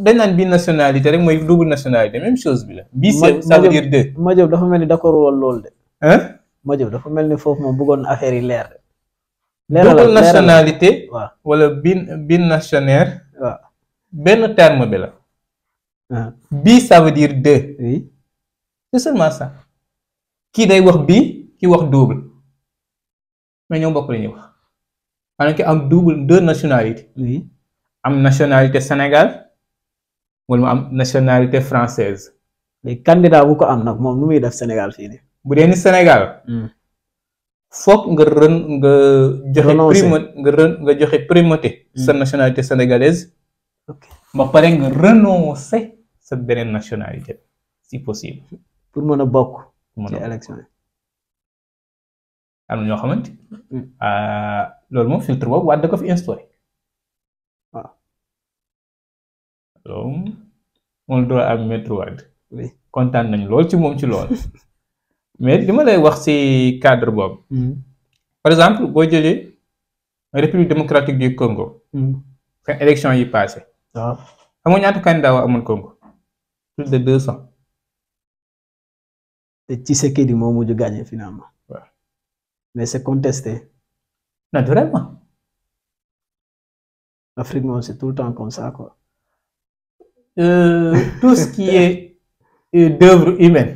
Speaker 3: dañ naan binationalité rek mooy double nationalité même chose bi la. Bi ça veut dire deux.
Speaker 1: Madiop dafa mel ni d'accord woon loolu de. Madiop dafa mel ni foofu moom bëggoon affaire yi leer.
Speaker 3: double nationalité.
Speaker 1: waaw
Speaker 3: wala binationaire.
Speaker 1: waaw
Speaker 3: benn terme bi la. bi ça veut dire deux.
Speaker 1: oui
Speaker 3: c'est seulement ça. kii day wax bi ki wax double mais ñoo bokk la ñuy wax maanaam ki am double deux nationalités.
Speaker 1: oui
Speaker 3: am nationalité Sénégal wala mu am nationalité française.
Speaker 1: léegi candidat bu ko am nag moom nu muy def Sénégal fii nii.
Speaker 3: bu dee ni Sénégal. foog nga joxe primauté sa nationalité sénégalaise.
Speaker 1: ok
Speaker 3: ba pare nga renoncer sa beneen nationalité si possible.
Speaker 1: pour mën a bokk.
Speaker 3: ci
Speaker 1: élection yi.
Speaker 3: am na ñoo xamante. loolu moom filtre boobu Wade da ko fi instauré.
Speaker 1: waaw.
Speaker 3: loolu moom droit am maître Wade.
Speaker 1: oui
Speaker 3: kontaan nañ lool ci moom ci lool. mais li ma lay wax ci cadre boobu. par exemple boo jëlee République démocratique du Congo. seen élection yi passé.
Speaker 1: waaw
Speaker 3: xam nga ñaata candidat waa amoon Congo. plus de 200.
Speaker 1: te Tshisekedi moo mujj gagné finalement.
Speaker 3: waaw
Speaker 1: mais c'est contesté.
Speaker 3: naturellement.
Speaker 1: L'Afrique moom c'est tout le temps comme ça quoi.
Speaker 3: Tout ce qui est d'œuvre humaine.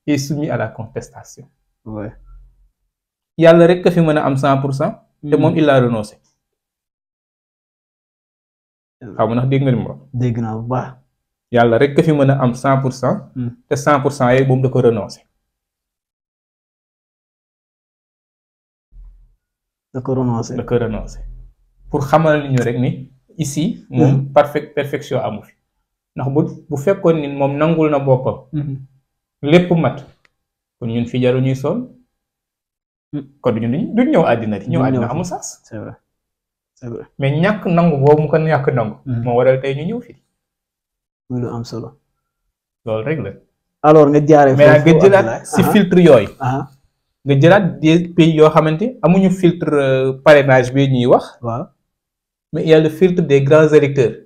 Speaker 3: est soumis à la contestation.
Speaker 1: ouais.
Speaker 3: yàlla rek ka fi mën a am 100%. te moom il a renoncé. xaw ma ndax dégg nga ni moom.
Speaker 1: dégg naa bu baax.
Speaker 3: yàlla rek ka fi mën a am 100%. te 100% yooyu moom da ko renoncé.
Speaker 1: da ko renoncé.
Speaker 3: pour xamal ni ñu rek ni ici. moom perfection amu fi. ndax bu fekkoon ni moom nangul na boppam. lépp mat kon ñun fi jaru ñuy sonn. kon duñ ñëw àddina di ñëw àddina amul sens.
Speaker 1: c'est vrai c'est vrai.
Speaker 3: mais ñàkk nangu boobu mu ko ñàkk nangu. moo waral tey ñu ñëw fii.
Speaker 1: muy lu am solo.
Speaker 3: loolu rek la.
Speaker 1: alors nga jaaree foofu
Speaker 3: mais nga jëlaat si filtre yooyu. nga jëlaat des pays yoo xamante amuñu filtre parrainage bi ñuy wax.
Speaker 1: waaw
Speaker 3: mais il y a le filtre des grands électeurs.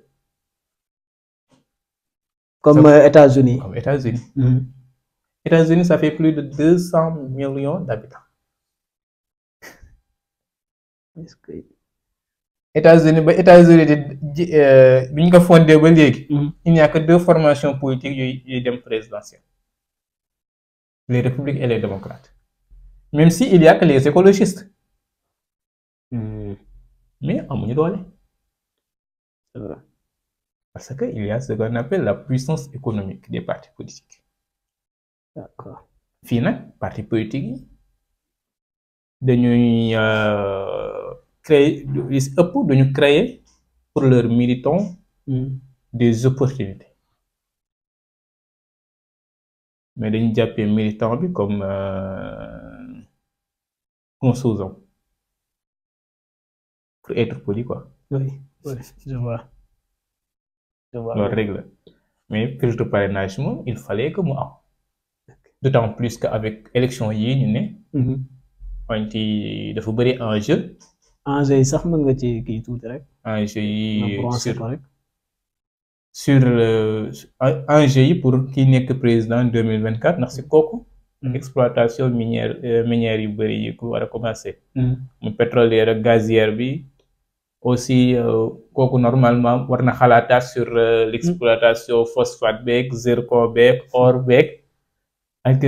Speaker 1: comme États-Unis.
Speaker 3: comme États-Unis. États-Unis ça fait plus de 200 millions d'habitants. États-Unis bi ñu ko fondé ba léegi. il n'y a que deux formations politiques yuy dem présidentielles. les républicains et les démocrates. même si il y a que les écologistes. mais amuñu doole.
Speaker 1: c'est vrai.
Speaker 3: parce que il y a ce qu'on appelle la puissance économique des partis politiques.
Speaker 1: d'accord.
Speaker 3: fii nag partis politiques yi dañuy créer li si ëpp dañu créer pour leurs militants des opportunités mais dañu jàppee militant bi comme un sous-homme pour être poli quoi.
Speaker 1: oui oui je vois.
Speaker 3: loolu rek la mais filtre parrainage moom il fallait que mu am. d'autant plus que avec élection yii ñu ne. wante dafa bëri enjeu.
Speaker 1: enjeu yi sax mën nga ci kii tuuti rek.
Speaker 3: enjeu yi
Speaker 1: sur
Speaker 3: enjeu yi pour kii nekk président 2024 ndax si kooku. exploitation minière yu bëri yi ko war a commencer. mu pétrolière ak gazière bi. aussi kooku normalement war na xalaataat sur l'exploitation phosphate beeg zircon beeg or beeg. ak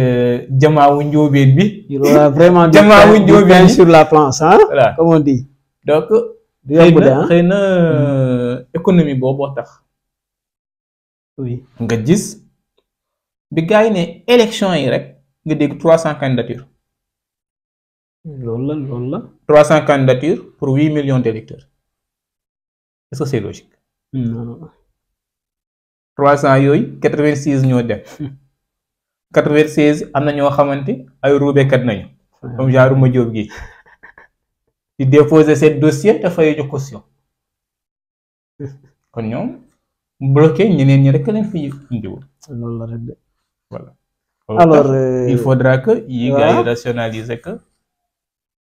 Speaker 3: jamaawu njóobeen bi.
Speaker 1: il aura vraiment
Speaker 3: jamaawu njóobeen bi
Speaker 1: sur la planche hein.
Speaker 3: voilà
Speaker 1: comme on dit.
Speaker 3: donc xëy na économie boobu tax.
Speaker 1: oui
Speaker 3: nga gis bi gars yi ne élection yi rek nga dégg 300 candidatures.
Speaker 1: loolu la.
Speaker 3: 300 candidatures pour 8 millions d'électeurs. est-ce que c'est logique.
Speaker 1: non.
Speaker 3: 300 yooyu 86 ñoo dem. 96 am na ñoo xamante ay ruubekat nañu. comme genre Madiop gi di déposer seen dossier te fayuñu caution. kon ñoom bloqué ñeneen ñi rek leen fi indiwul.
Speaker 1: loolu la rek de.
Speaker 3: voilà.
Speaker 1: alors
Speaker 3: il faudra que yi gars yi rationaliser que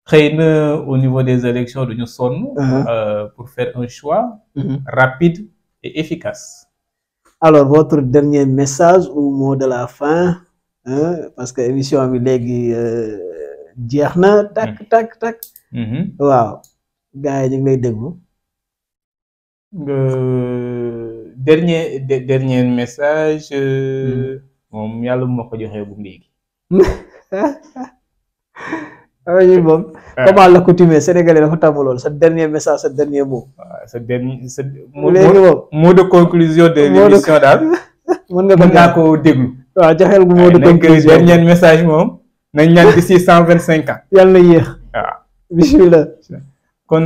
Speaker 3: xëy na au niveau des élections duñu sonn. pour faire un choix. rapide et efficace.
Speaker 1: alors votre dernier message ou mot de la fin. parce que émission bi léegi jeex na tak. waaw gars yi ñu ngi lay déglu.
Speaker 3: dernier message moom yàlla bu ma ko joxee bu léegi.
Speaker 1: oui moom. comment l'accoutumée sénégalais dafa tàmm lool sa dernier message sa dernier mot.
Speaker 3: waaw sa dernier mot de conclusion de l'émission daal. mën naa ko déglu.
Speaker 1: waaw joxeel gu mot de conclusion
Speaker 3: dernier message moom. nañ ñaan d'ici 125 ans.
Speaker 1: yàlla na yéex.
Speaker 3: waaw
Speaker 1: bismillah.
Speaker 3: kon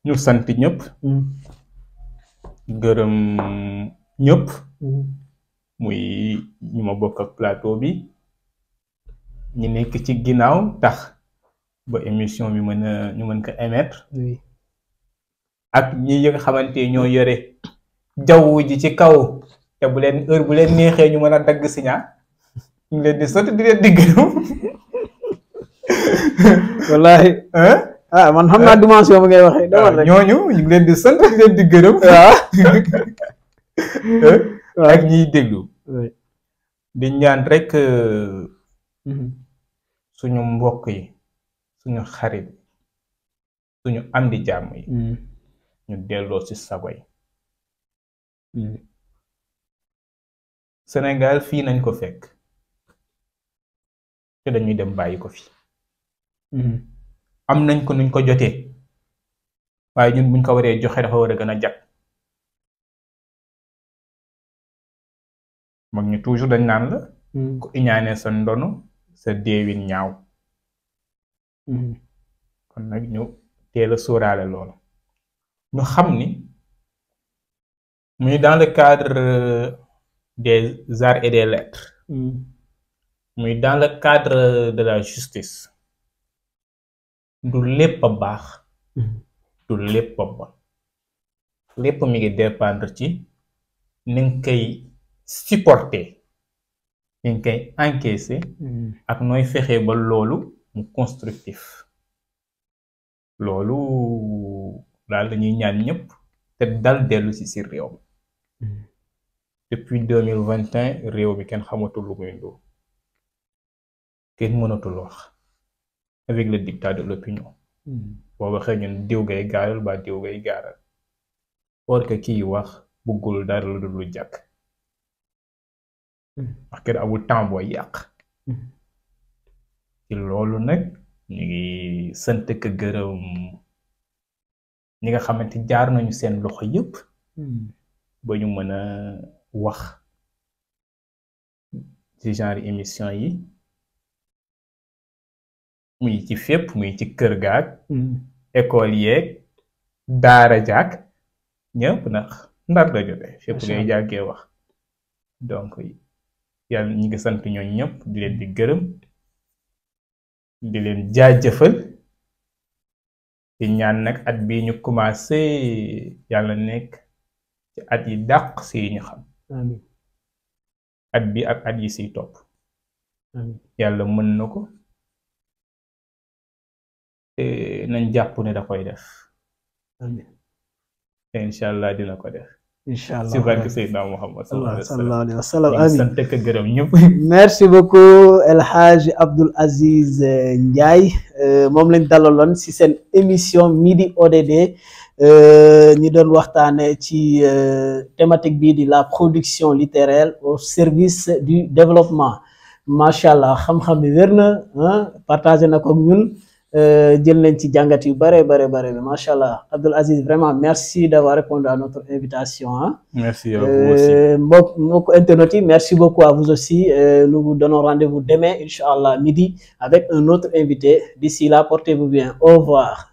Speaker 3: ñu sant ñëpp. gërëm ñëpp. muy ñu ma bokk ak plateau bi. ñi nekk ci ginnaaw tax ba émission bi ñu mën ko émettre. ak ñi nga xamante ñoo yore jaww ji ci kaw te bu leen heure bu leen neexee ñu mën a dagg signal ñu leen di sant di leen di gërëm.
Speaker 1: wallaahi. man xam naa dimension bi ngay waxee.
Speaker 3: ñooñu ñu ngi leen di sant di leen di gërëm. waaw. ak ñiy déglu. di ñaan rek. suñu mbokk yi suñu xarit suñu am di jàmm yi ñu delloo ci sago yi Sénégal fii nañ ko fekk te dañuy dem bàyyi ko fi am nañ ko nuñ ko jotee waaye ñun buñ ko waree joxe dafa war a gën a jag mag ñu toujours dañ naan la ku iñaanee sa ndono sa deewin ñaaw kon nag ñu teel a sóoraale loolu ñu xam ni muy dans le cadre des arts et des lettres muy dans le cadre de la justice du lépp a baax du lépp a bon lépp mi ngi dépendre ci ni nga koy supporter ni nga koy encaisser ak nooy fexee ba loolu mu constructif loolu daal dañuy ñaan ñëpp te dal dellu si réew mi depuis 2021 réew mi kenn xamatul lu muy ndóol kenn mënatul wax avec le dictat de l'opinion boo waxee ñun diw ngay gaaral ba diw ngay gaaral or que kii wax bëggul dara lu dul lu jàkk wax kenn amul temps booy yàq ci loolu nag ñu ngi sant ak gërëm ñi nga xamante jaar nañu seen loxo yëpp ba ñu mën a wax ci genre émission yi muy ci fépp muy ci kër gaag école yeeg daara jaag ñëpp ndax ndar la jote fépp ngay jàggee wax donc yàlla ñi ngi sant ñooñu ñëpp di leen di gërëm di leen jaajëfal di ñaan nag at bii ñu commencé yàlla nekk ci at yi dàq si ñu xam at bi ak at yi siy topp yàlla mën na ko te nañ jàpp ne da koy def te incha allah dina ko def
Speaker 1: Inch'Allah.
Speaker 3: Si barke Seydina Muhammad
Speaker 1: sallallahu alayhi wa sallam.
Speaker 3: sant ak gërëm ñëpp.
Speaker 1: Merci beaucoup El Hadj Abdoul Aziz Ndiaye moom lañ dalaloon ci seen émission Midi ODD ñi doon waxtaane ci thématique bii di la production littéraire au service du développement macha allah xam-xam bi wér na partagé na ko ak ñun. jël nañ ci jàngat yu bare macha allah Abdoul Aziz vraiment merci d'avoir répondu à notre invitation
Speaker 3: merci à vous aussi
Speaker 1: mbokk internautes yi merci beaucoup à vous aussi nous vous donnons rendez-vous demain inchallah midi avec un autre invité d'ici là portez-vous bien au revoir.